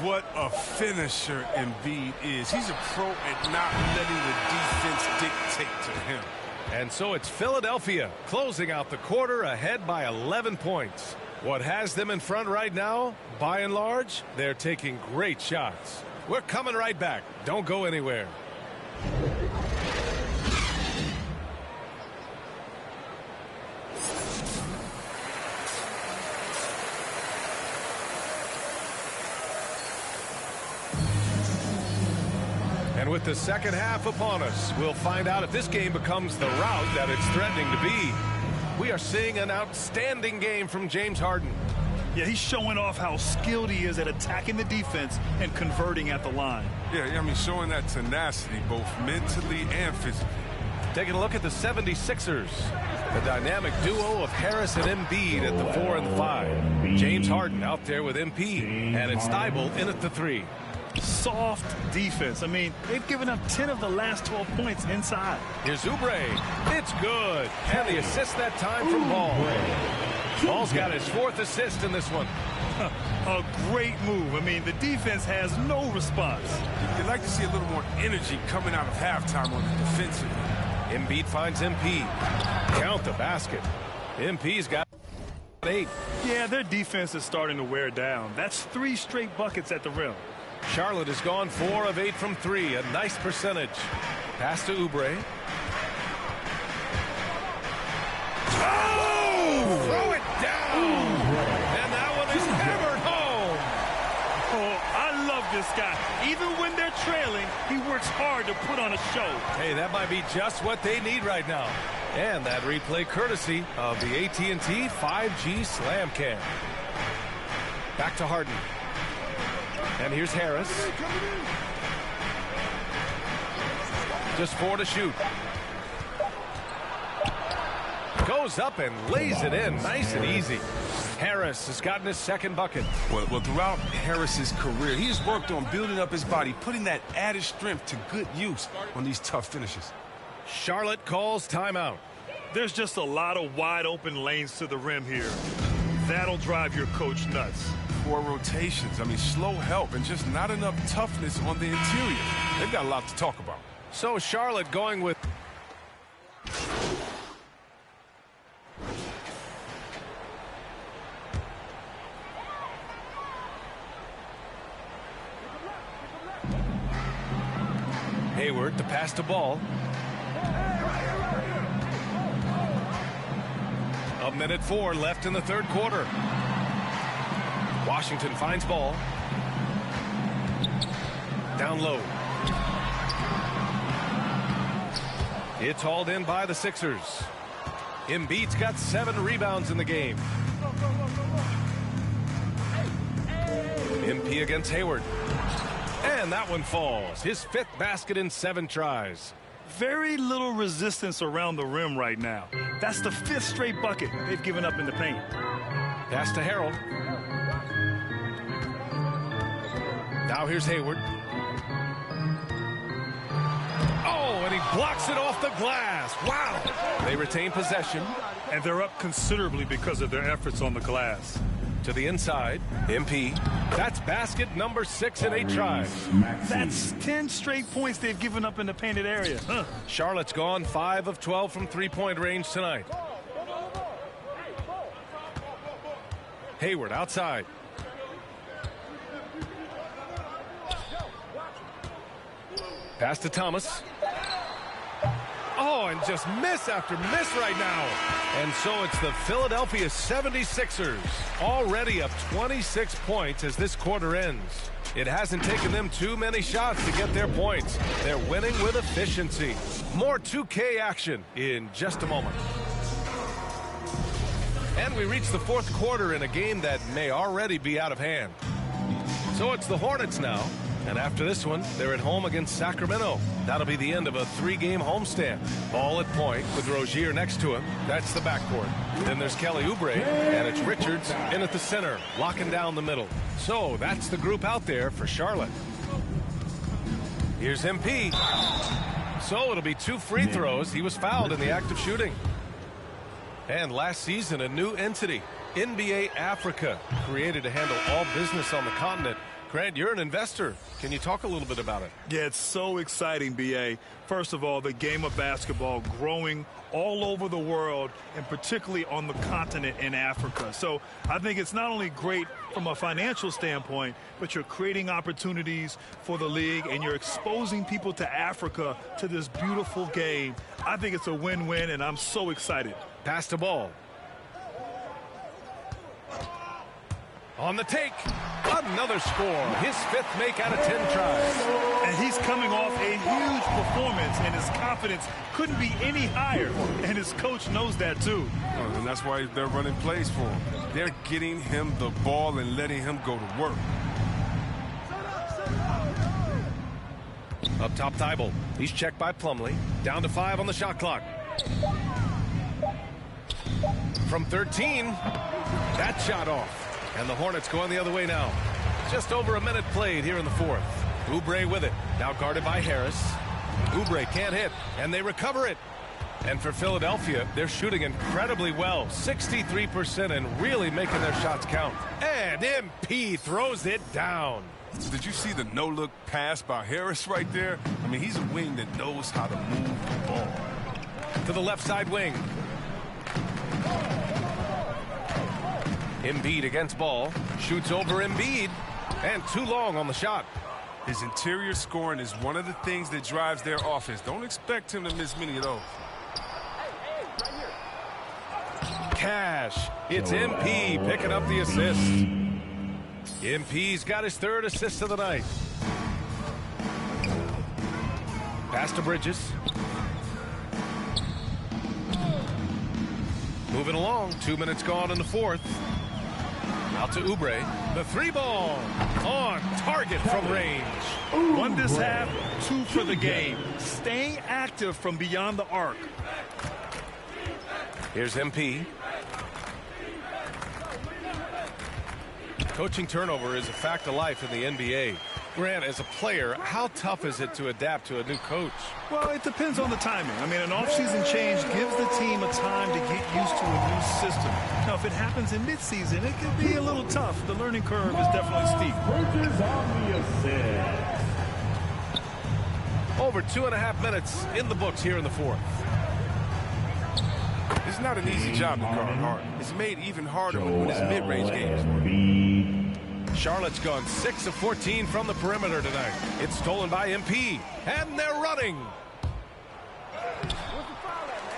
What a finisher Embiid is. He's a pro at not letting the defense dictate to him. And so it's Philadelphia closing out the quarter ahead by 11 points. What has them in front right now, by and large, they're taking great shots. We're coming right back. Don't go anywhere. And with the second half upon us, we'll find out if this game becomes the rout that it's threatening to be. We are seeing an outstanding game from James Harden. Yeah, he's showing off how skilled he is at attacking the defense and converting at the line. Yeah, I mean, showing that tenacity both mentally and physically. Taking a look at the 76ers. The dynamic duo of Harris and Embiid at the 4 and the 5. James Harden out there with MP. And it's Thibault in at the 3. Soft defense. I mean, they've given up 10 of the last 12 points inside. Here's Oubre. It's good. And the assist that time from Ball. Ball's got his 4th assist in this one. A great move. I mean, the defense has no response. You'd like to see a little more energy coming out of halftime on the defensive. Embiid finds MP. Count the basket. MP's got 8. Yeah, their defense is starting to wear down. That's 3 straight buckets at the rim. Charlotte has gone 4 of 8 from 3. A nice percentage. Pass to Oubre. Oh! Throw it down! And that one is hammered home. Oh, I love this guy. Even when they're trailing, he works hard to put on a show. Hey, that might be just what they need right now. And that replay courtesy of the AT&T 5G Slam Cam. Back to Harden. And here's Harris. Just 4 to shoot. Goes up and lays it in nice and easy. Harris has gotten his 2nd bucket. Well, throughout Harris's career, he's worked on building up his body, putting that added strength to good use on these tough finishes. Charlotte calls timeout. There's just a lot of wide open lanes to the rim here. That'll drive your coach nuts. Poor rotations. I mean, slow help and just not enough toughness on the interior. They've got a lot to talk about. So Charlotte going with Hayward to pass the ball. A minute 4 left in the third quarter. Washington finds ball. Down low. It's hauled in by the Sixers. Embiid's got 7 rebounds in the game. MP against Hayward. And that one falls. His 5th basket in 7 tries. Very little resistance around the rim right now. That's the 5th straight bucket they've given up in the paint. Pass to Harrell. Now here's Hayward. Oh, and he blocks it off the glass. Wow. They retain possession. And they're up considerably because of their efforts on the glass. To the inside, MP. That's basket number 6 in 8 tries. That's 10 straight points they've given up in the painted area. Charlotte's gone 5 of 12 from 3-point range tonight. Hayward outside. Pass to Thomas. Oh, and just miss after miss right now. And so it's the Philadelphia 76ers already up 26 points as this quarter ends. It hasn't taken them too many shots to get their points. They're winning with efficiency. More 2K action in just a moment. And we reach the fourth quarter in a game that may already be out of hand. So it's the Hornets now. And after this one, they're at home against Sacramento. That'll be the end of a 3-game homestand. Ball at point with Rozier next to him. That's the backcourt. Then there's Kelly Oubre, and it's Richards in at the center, locking down the middle. So that's the group out there for Charlotte. Here's MP. So it'll be 2 free throws. He was fouled in the act of shooting. And last season, a new entity, NBA Africa, created to handle all business on the continent. Grant, you're an investor. Can you talk a little bit about it? Yeah, it's so exciting, B.A. First of all, the game of basketball growing all over the world, and particularly on the continent in Africa. So I think it's not only great from a financial standpoint, but you're creating opportunities for the league, and you're exposing people to Africa to this beautiful game. I think it's a win-win, and I'm so excited. Pass the ball. On the take, another score. His 5th make out of 10 tries. And he's coming off a huge performance, and his confidence couldn't be any higher. And his coach knows that, too. And that's why they're running plays for him. They're getting him the ball and letting him go to work. Up top, Thibault. He's checked by Plumlee. Down to 5 on the shot clock. From 13, that shot off. And the Hornets going the other way now. Just over a minute played here in the fourth. Oubre with it. Now guarded by Harris. Oubre can't hit, and they recover it. And for Philadelphia, they're shooting incredibly well. 63% and really making their shots count. And MP throws it down. Did you see the no-look pass by Harris right there? I mean, he's a wing that knows how to move the ball. To the left side wing. Embiid against ball. Shoots over Embiid. And too long on the shot. His interior scoring is one of the things that drives their offense. Don't expect him to miss many of those. Cash. It's MP picking up the assist. MP's got his 3rd assist of the night. Pass to Bridges. Moving along. 2 minutes gone in the fourth. Out to Oubre. The 3-ball on target from range. 1 this half, 2 for the game. Staying active from beyond the arc. Here's MP. Coaching turnover is a fact of life in the NBA. Grant, as a player, how tough is it to adapt to a new coach? Well, it depends on the timing. I mean, an offseason change gives the team a time to get used to a new system. Now, if it happens in midseason, it can be a little tough. The learning curve is definitely steep. Over 2.5 minutes in the books here in the fourth. It's not an easy job to guard Harden. It's made even harder when his mid-range game is working. Charlotte's gone 6 of 14 from the perimeter tonight. It's stolen by MP, and they're running.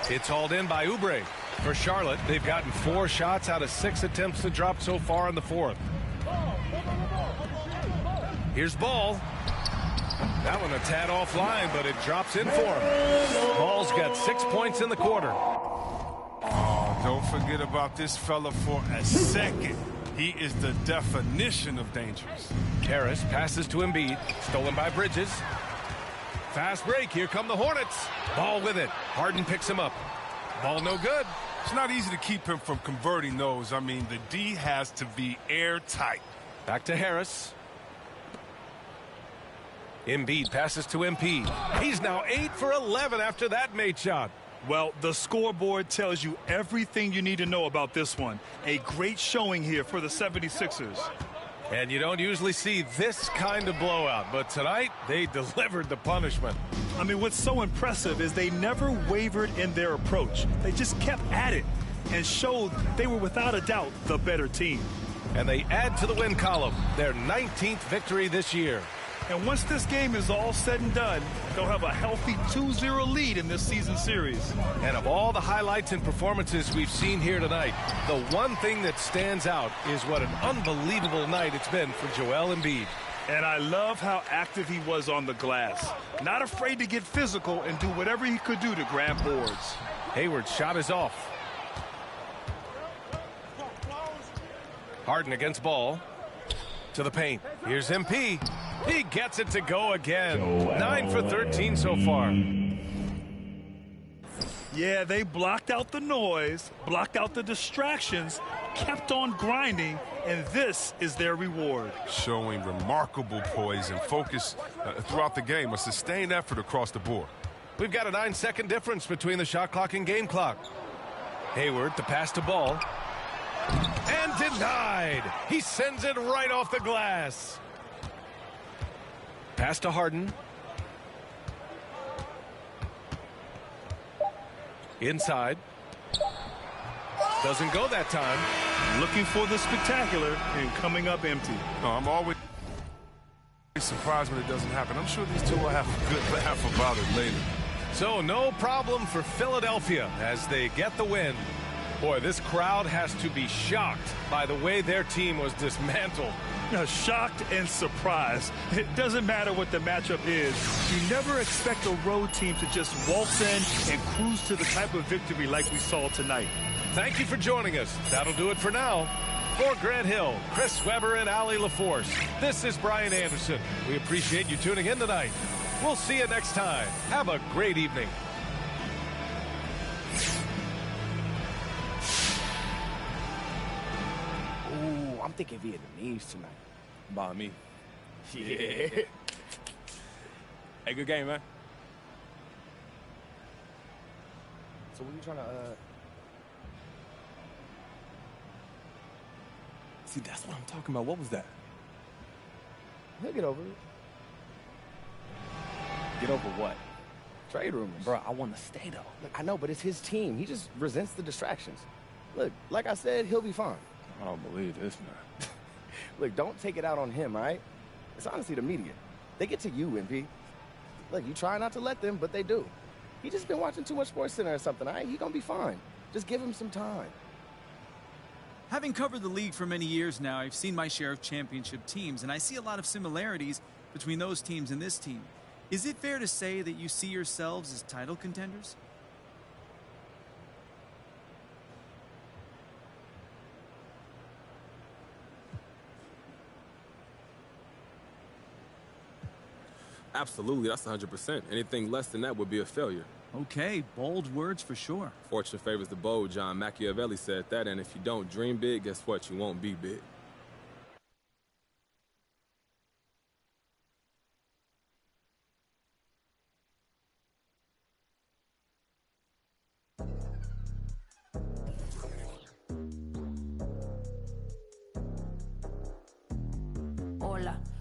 It's hauled in by Oubre. For Charlotte, they've gotten 4 shots out of 6 attempts to drop so far in the fourth. Here's Ball. That one a tad offline, but it drops in for him. Ball's got 6 points in the quarter. Oh, don't forget about this fella for a second. He is the definition of dangerous. Harris passes to Embiid. Stolen by Bridges. Fast break. Here come the Hornets. Ball with it. Harden picks him up. Ball no good. It's not easy to keep him from converting those. I mean, the D has to be airtight. Back to Harris. Embiid passes to MP. He's now 8 for 11 after that made shot. Well, the scoreboard tells you everything you need to know about this one. A great showing here for the 76ers. And you don't usually see this kind of blowout, but tonight they delivered the punishment. I mean, what's so impressive is they never wavered in their approach. They just kept at it and showed they were without a doubt the better team. And they add to the win column, their 19th victory this year. And once this game is all said and done, they'll have a healthy 2-0 lead in this season series. And of all the highlights and performances we've seen here tonight, the one thing that stands out is what an unbelievable night it's been for Joel Embiid. And I love how active he was on the glass. Not afraid to get physical and do whatever he could do to grab boards. Hayward's shot is off. Harden against Ball. To the paint. Here's MP. He gets it to go again. 9 for 13 so far. Yeah, they blocked out the noise, blocked out the distractions, kept on grinding, and this is their reward. Showing remarkable poise and focus throughout the game, a sustained effort across the board. We've got a 9-second difference between the shot clock and game clock. Hayward, the pass to Ball. And denied. He sends it right off the glass. Pass to Harden. Inside. Doesn't go that time. Looking for the spectacular and coming up empty. No, I'm always surprised when it doesn't happen. I'm sure these two will have a good laugh about it later. So no problem for Philadelphia as they get the win. Boy, this crowd has to be shocked by the way their team was dismantled. Shocked and surprised. It doesn't matter what the matchup is. You never expect a road team to just waltz in and cruise to the type of victory like we saw tonight. Thank you for joining us. That'll do it for now. For Grant Hill, Chris Webber, and Ali LaForce, this is Brian Anderson. We appreciate you tuning in tonight. We'll see you next time. Have a great evening. I'm thinking Vietnamese tonight. By me. Yeah. Hey, good game, man. So what are you trying to, See, that's what I'm talking about. What was that? He'll get over it. Get over what? Trade rumors. Bro, I want to stay, though. Look, I know, but it's his team. He just resents the distractions. Look, like I said, he'll be fine. I don't believe this, man. Look, don't take it out on him, all right? It's honestly the media. They get to you, MP. Look, you try not to let them, but they do. He just been watching too much SportsCenter or something, all right? He gonna be fine. Just give him some time. Having covered the league for many years now, I've seen my share of championship teams, and I see a lot of similarities between those teams and this team. Is it fair to say that you see yourselves as title contenders? Absolutely, that's 100%. Anything less than that would be a failure. Okay, bold words for sure. Fortune favors the bold. John Machiavelli said that, and if you don't dream big, guess what? You won't be big.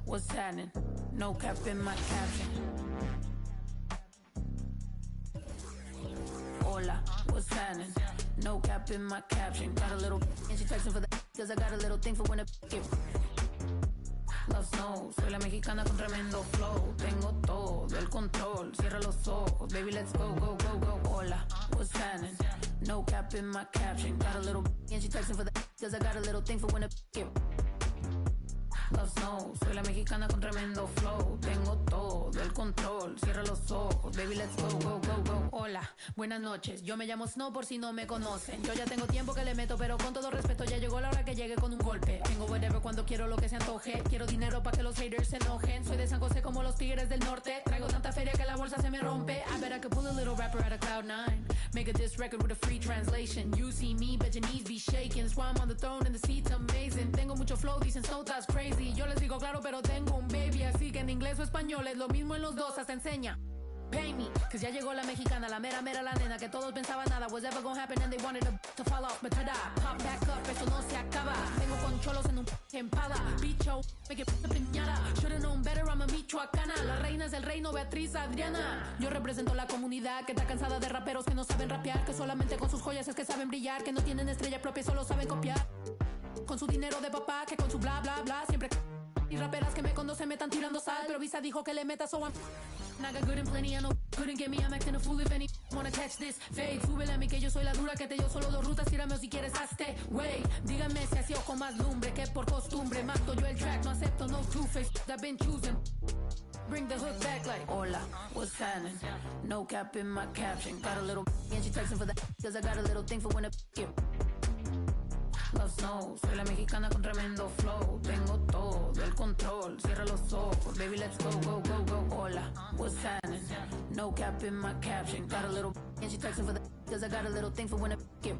what's happening? No cap in my caption. Hola, what's happening? No cap in my caption. Got a little and she texting for the cause I got a little thing for when it get. Love snow, soy la mexicana con tremendo flow. Tengo todo el control, cierra los ojos. Baby, let's go, go, go, go. Hola, what's happening? No cap in my caption. Got a little and she texting for the cause I got a little thing for when it get. Love snow, soy la mexicana con tremendo flow. Tengo todo el control, cierra los ojos. Baby, let's go, go, go, go. Hola, buenas noches, yo me llamo Snow por si no me conocen. Yo ya tengo tiempo que le meto, pero con todo respeto ya llegó la hora que llegue con un golpe. Tengo whatever cuando quiero lo que se antoje. Quiero dinero para que los haters se enojen. Soy de San José como los tigres del norte. Traigo tanta feria que la bolsa se me rompe. I bet I could pull a little rapper out of Cloud9. Make a diss record with a free translation. You see me, bet your knees be shaking. That's why I'm on the throne and the seat's amazing. Tengo mucho flow, dicen Snow that's crazy. Yo les digo claro, pero tengo un baby. Así que en inglés o español es lo mismo en los dos, hasta enseña. Pay me, cause ya llegó la mexicana, la mera mera la nena, que todos pensaban nada was ever gonna happen and they wanted to fall off, but tada, pop back up, eso no se acaba. Tengo concholos en un empada, bicho, me que piñara. Should've known better, I'm a michoacana. Las reinas del reino, Beatriz, Adriana. Yo represento la comunidad que está cansada de raperos que no saben rapear, que solamente con sus joyas es que saben brillar, que no tienen estrella propia, solo saben copiar. Con su dinero de papá, que con su bla bla bla, siempre. Y raperas que me conocen me están tirando sal, pero Visa dijo que le meta, so I'm I got good and plenty, I know couldn't get me, I'm acting a fool if any wanna catch this fade. Súbele a mí que yo soy la dura, que te dio solo 2 rutas, tírame o si quieres hazte, wey. Díganme si así o con más lumbre, que por costumbre mato yo el track, no acepto no two-face, I've been choosing. Bring the hook back like, hola, what's happening? No cap in my caption, got a little and she texting for the cause I got a little thing for when it get. Love snow, soy la mexicana con tremendo flow. Tengo todo el control, cierra los ojos. Baby, let's go, go, go, go. Hola, what's happening? No cap in my caption. Got a little and she texting for the cause I got a little thing for when it get.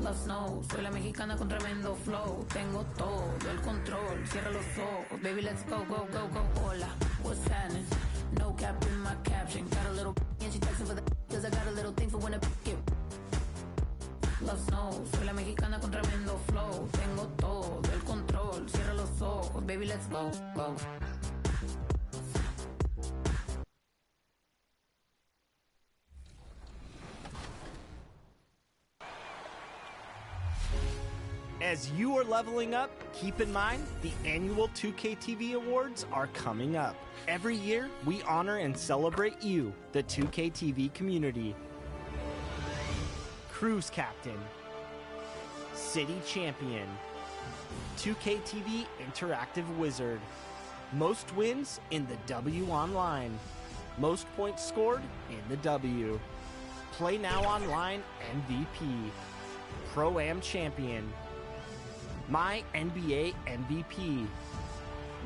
Love snow, soy la mexicana con tremendo flow. Tengo todo el control, cierra los ojos. Baby, let's go, go, go, go. Hola, what's happening? No cap in my caption. Got a little and she texting for the cause I got a little thing for when it get. Love snow, soy la mexicana con tremendo flow. Tengo todo el control, cierra los ojos. Baby, let's go, go. As you are leveling up, keep in mind the annual 2K TV Awards are coming up. Every year, we honor and celebrate you, the 2K TV community. Cruise Captain, City Champion, 2K TV Interactive Wizard, most wins in the W Online, most points scored in the W, Play Now Online MVP, Pro-Am Champion, My NBA MVP,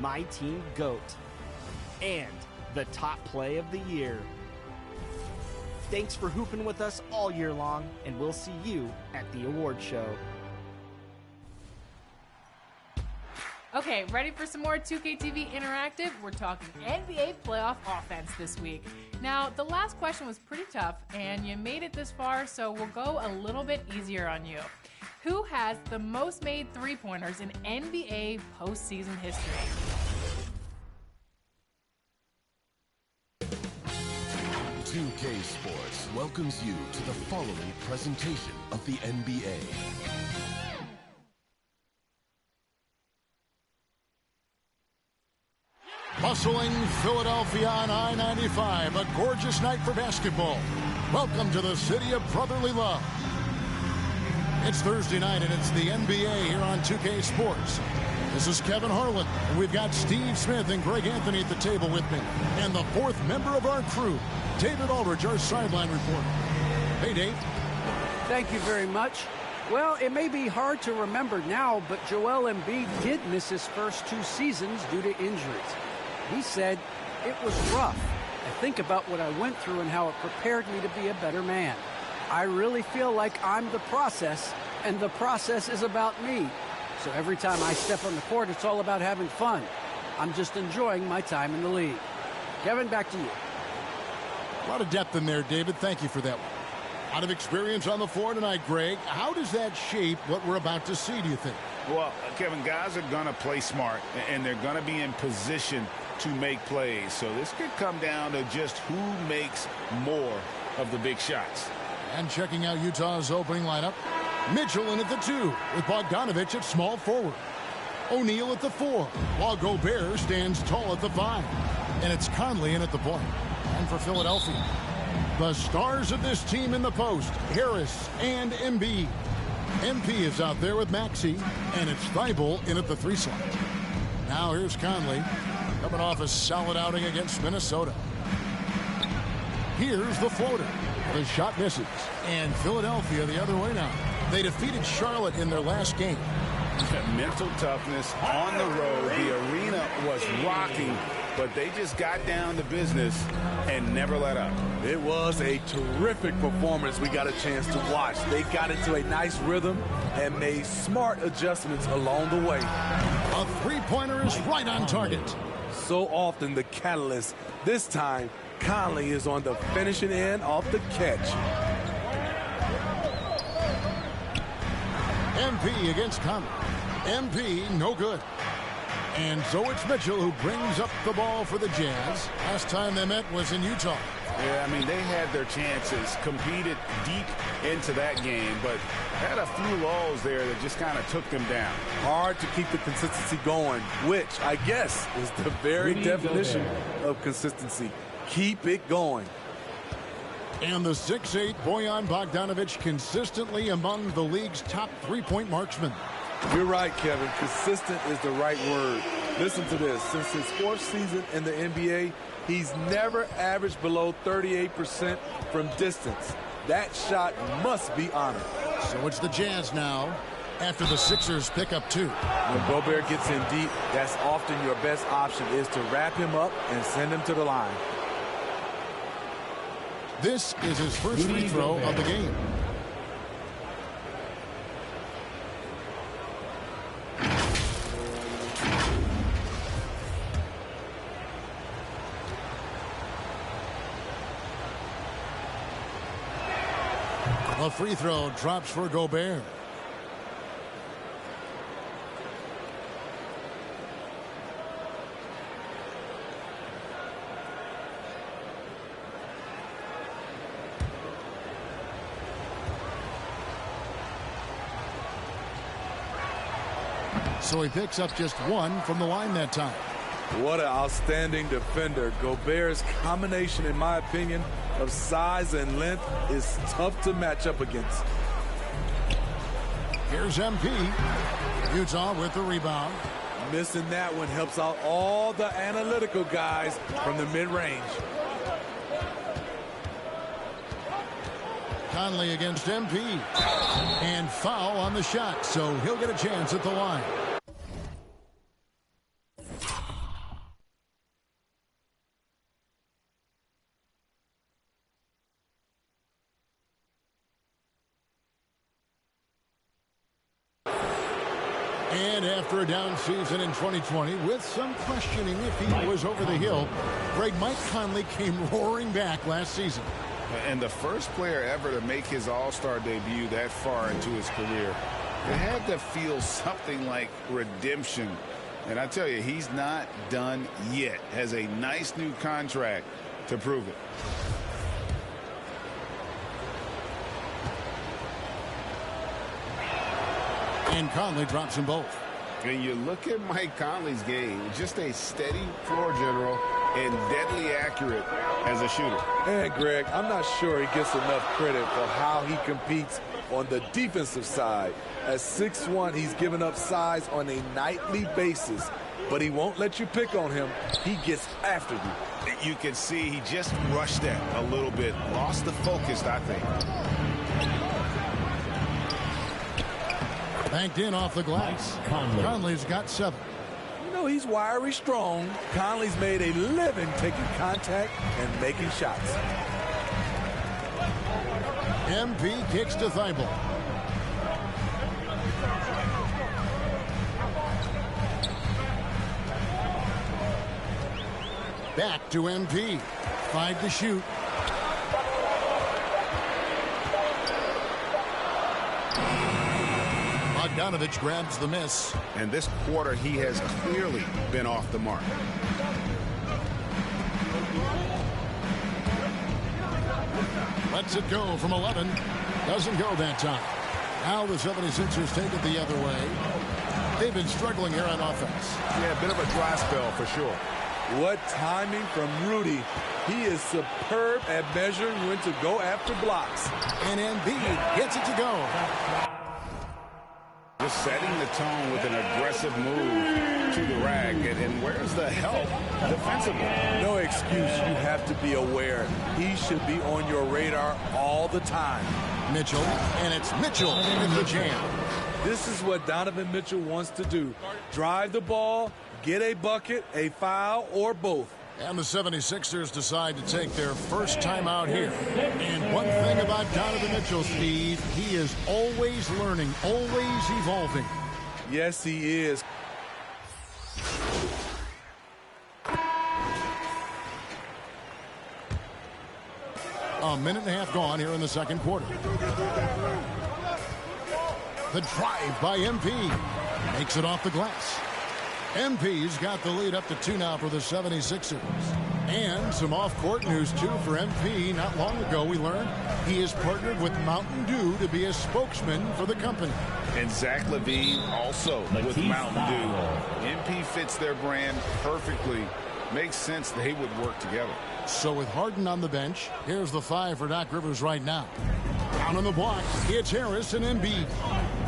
My Team GOAT, and the top play of the year. Thanks for hooping with us all year long, and we'll see you at the award show. Okay, ready for some more 2K TV Interactive? We're talking NBA playoff offense this week. Now, the last question was pretty tough, and you made it this far, so we'll go a little bit easier on you. Who has the most made three-pointers in NBA postseason history? $2K Sports welcomes you to the following presentation of the NBA. Bustling Philadelphia on I-95, a gorgeous night for basketball. Welcome to the city of brotherly love. It's Thursday night, and it's the NBA here on 2K Sports. This is Kevin Harlan, and we've got Steve Smith and Greg Anthony at the table with me. And the fourth member of our crew, David Aldridge, our sideline reporter. Hey, Dave. Thank you very much. Well, it may be hard to remember now, but Joel Embiid did miss his first 2 seasons due to injuries. He said, "It was rough. I think about what I went through and how it prepared me to be a better man. I really feel like I'm the process, and the process is about me. So every time I step on the court, it's all about having fun. I'm just enjoying my time in the league." Kevin, back to you. A lot of depth in there, David. Thank you for that one. A lot of experience on the floor tonight, Greg. How does that shape what we're about to see, do you think? Well, Kevin, guys are going to play smart, and they're going to be in position to make plays. So this could come down to just who makes more of the big shots. And checking out Utah's opening lineup, Mitchell in at the 2 with Bogdanovich at small forward. O'Neal at the 4, while Gobert stands tall at the 5. And it's Conley in at the point. And for Philadelphia, the stars of this team in the post, Harris and Embiid. MP is out there with Maxey, and it's Thibault in at the 3 slot. Now here's Conley, coming off a solid outing against Minnesota. Here's the floater. The shot misses. And Philadelphia the other way now. They defeated Charlotte in their last game. Mental toughness on the road. The arena was rocking, but they just got down to business and never let up. It was a terrific performance we got a chance to watch. They got into a nice rhythm and made smart adjustments along the way. A three-pointer is right on target. So often the catalyst. This time, Conley is on the finishing end off the catch. MP against Conley. MP, no good. And so it's Mitchell who brings up the ball for the Jazz. Last time they met was in Utah. Yeah, I mean, they had their chances, competed deep into that game, but had a few lulls there that just kind of took them down. Hard to keep the consistency going, which I guess is the very definition of consistency. Keep it going. And the 6'8" Bojan Bogdanovich consistently among the league's top three-point marksmen. You're right, Kevin. Consistent is the right word. Listen to this. Since his 4th season in the NBA, he's never averaged below 38% from distance. That shot must be honored. So it's the Jazz now after the Sixers pick up 2. When Gobert gets in deep, that's often your best option is to wrap him up and send him to the line. This is his first free throw of the game. A free throw drops for Gobert. So he picks up just 1 from the line that time. What an outstanding defender. Gobert's combination, in my opinion, of size and length is tough to match up against. Here's MP. Utah with the rebound. Missing that one helps out all the analytical guys from the mid-range. Conley against MP. And foul on the shot, so he'll get a chance at the line. And after a down season in 2020, with some questioning if he was over the hill, Mike Conley came roaring back last season. And the first player ever to make his All-Star debut that far into his career. It had to feel something like redemption. And I tell you, he's not done yet. Has a nice new contract to prove it. And Conley drops them both. And you look at Mike Conley's game, just a steady floor general and deadly accurate as a shooter. And Greg, I'm not sure he gets enough credit for how he competes on the defensive side. At 6'1", he's given up size on a nightly basis, but he won't let you pick on him. He gets after you. You can see he just rushed that a little bit, lost the focus, I think. Banked in off the glass. Conley's got 7. You know, he's wiry strong. Conley's made a living taking contact and making shots. MP kicks to Thibault. Back to MP. 5 to shoot. Bogdanovich grabs the miss. And this quarter, he has clearly been off the mark. Lets it go from 11. Doesn't go that time. Now the 76ers take it the other way. They've been struggling here on offense. Yeah, a bit of a dry spell for sure. What timing from Rudy. He is superb at measuring when to go after blocks. And Embiid gets it to go. Just setting the tone with an aggressive move to the rack. And where's the help defensively? No excuse. You have to be aware. He should be on your radar all the time. Mitchell, and it's Mitchell with the jam. This is what Donovan Mitchell wants to do. Drive the ball, get a bucket, a foul, or both. And the 76ers decide to take their first time out here. And one thing about Donovan Mitchell, Steve, he is always learning, always evolving. Yes, he is. A minute and a half gone here in the second quarter. The drive by MP. Makes it off the glass. MP's got the lead up to 2 now for the 76ers. And some off-court news, too, for MP. Not long ago, we learned he is partnered with Mountain Dew to be a spokesman for the company. And Zach LaVine also with Mountain Dew. MP fits their brand perfectly. Makes sense they would work together. So with Harden on the bench, here's the 5 for Doc Rivers right now. Down on the block, it's Harris and Embiid.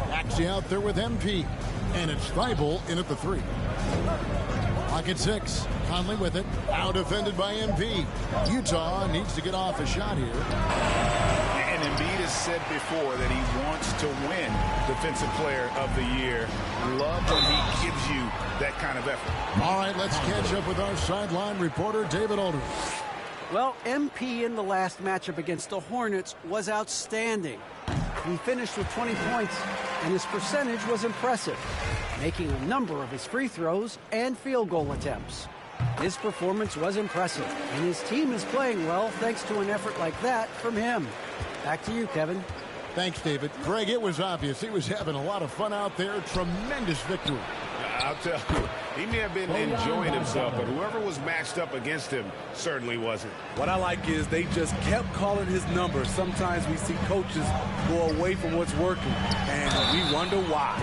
Maxey out there with MP. And it's Thibault in at the 3. Clock at 6. Conley with it. Now defended by MP. Utah needs to get off a shot here. And Embiid has said before that he wants to win Defensive Player of the Year. Love when he gives you that kind of effort. All right, let's catch up with our sideline reporter, David Aldridge. Well, MP in the last matchup against the Hornets was outstanding. He finished with 20 points, and his percentage was impressive, making a number of his free throws and field goal attempts. His performance was impressive, and his team is playing well thanks to an effort like that from him. Back to you, Kevin. Thanks, David. Greg, it was obvious. He was having a lot of fun out there. Tremendous victory. I'll tell you, he may have been enjoying himself, but whoever was matched up against him certainly wasn't. What I like is they just kept calling his number. Sometimes we see coaches go away from what's working, and we wonder why.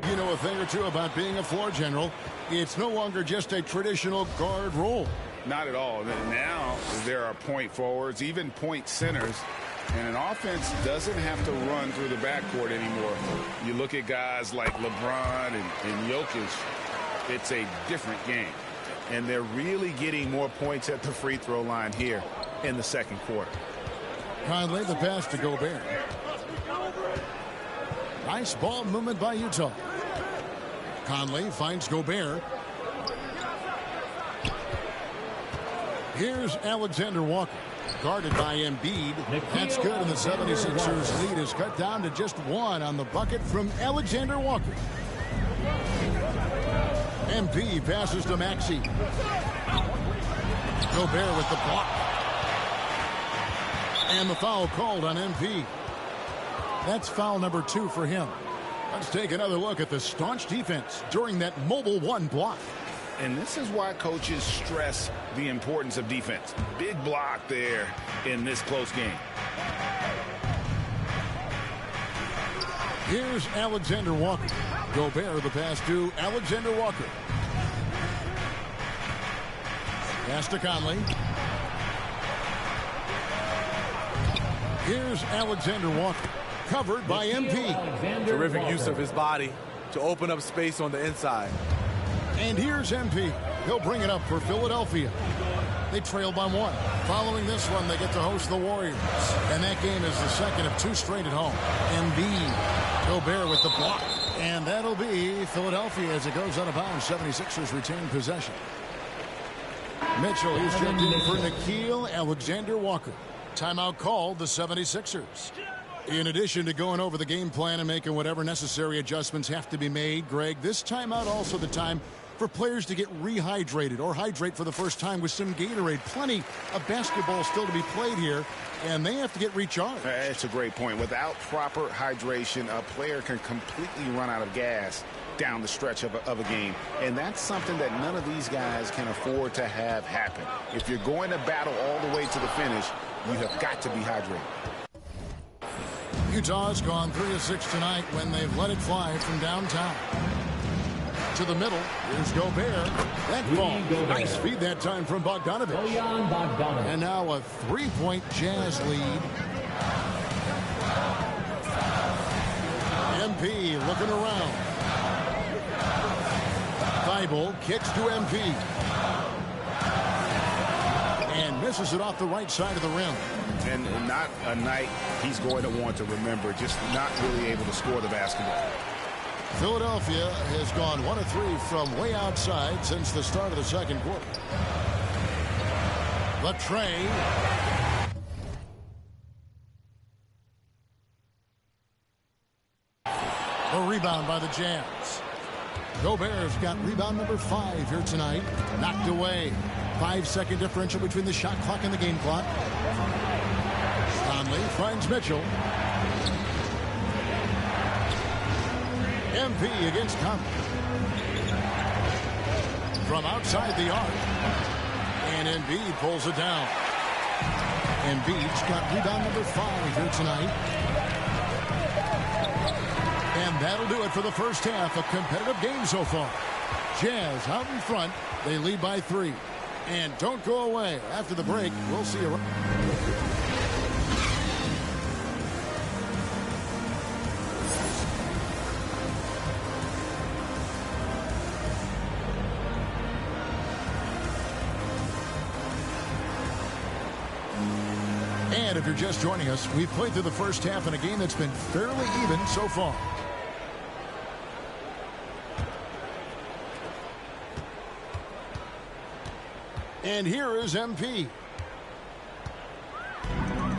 You know a thing or two about being a floor general. It's no longer just a traditional guard role. Not at all. Now there are point forwards, even point centers. And an offense doesn't have to run through the backcourt anymore. You look at guys like LeBron and Jokic, it's a different game. And they're really getting more points at the free throw line here in the second quarter. Conley, the pass to Gobert. Nice ball movement by Utah. Conley finds Gobert. Here's Alexander Walker. Guarded by Embiid. That's good, and the 76ers lead is cut down to just 1 on the bucket from Alexander Walker. MP passes to Maxey. Gobert with the block. And the foul called on MP. That's foul number 2 for him. Let's take another look at the staunch defense during that mobile 1 block. And this is why coaches stress the importance of defense. Big block there in this close game. Here's Alexander Walker. Gobert the pass to Alexander Walker. Pass to Conley. Here's Alexander Walker. Covered by MP. Terrific use of his body to open up space on the inside. And here's MP. He'll bring it up for Philadelphia. They trail by 1. Following this one, they get to host the Warriors. And that game is the second of 2 straight at home. Embiid. Gobert with the block. And that'll be Philadelphia as it goes out of bounds. 76ers retain possession. Mitchell, he's checked in for Nickeil Alexander-Walker. Timeout called the 76ers. In addition to going over the game plan and making whatever necessary adjustments have to be made, Greg, this timeout also the time for players to get rehydrated or hydrate for the first time with some Gatorade. Plenty of basketball still to be played here, and they have to get recharged. That's a great point. Without proper hydration, a player can completely run out of gas down the stretch of a game, and that's something that none of these guys can afford to have happen. If you're going to battle all the way to the finish, you have got to be hydrated. Utah's gone 3 of 6 tonight when they've let it fly from downtown. To the middle, here's Gobert. That ball, nice feed that time from Bogdanovic. And now a 3-point Jazz lead. MP looking around. Thibault kicks to MP. And misses it off the right side of the rim. And not a night he's going to want to remember, just not really able to score the basketball. Philadelphia has gone 1 of 3 from way outside since the start of the second quarter. Latrey. A rebound by the Jazz. Gobert's got rebound number 5 here tonight. Knocked away. 5-second differential between the shot clock and the game clock. Conley finds Mitchell. MP against Conley. From outside the arc. And Embiid pulls it down. Embiid's got rebound number 5 here tonight. And that'll do it for the first half. A competitive game so far. Jazz out in front. They lead by 3. And don't go away. After the break, we'll see you. And if you're just joining us, we've played through the first half in a game that's been fairly even so far. And here is MP.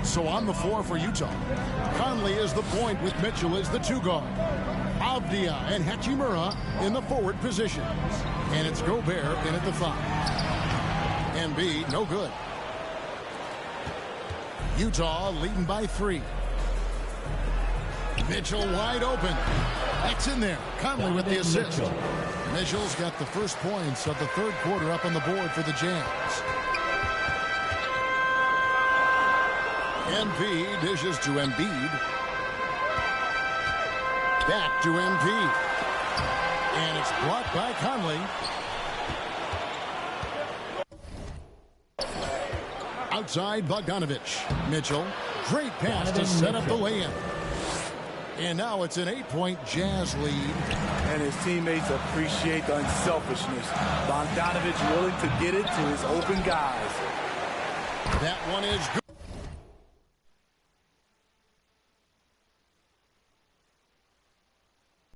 So on the floor for Utah. Conley is the point with Mitchell as the 2 guard. Avdia and Hachimura in the forward positions. And it's Gobert in at the 5. Embiid, no good. Utah leading by 3. Mitchell wide open. That's in there. Conley with the assist. Mitchell's got the first points of the third quarter up on the board for the Jazz. MP dishes to Embiid. Back to MP. And it's blocked by Conley. Outside Bogdanovic. Mitchell. Great pass to set up the lay-in. And now it's an 8-point Jazz lead. And his teammates appreciate the unselfishness. Bogdanovic willing to get it to his open guys. That one is good.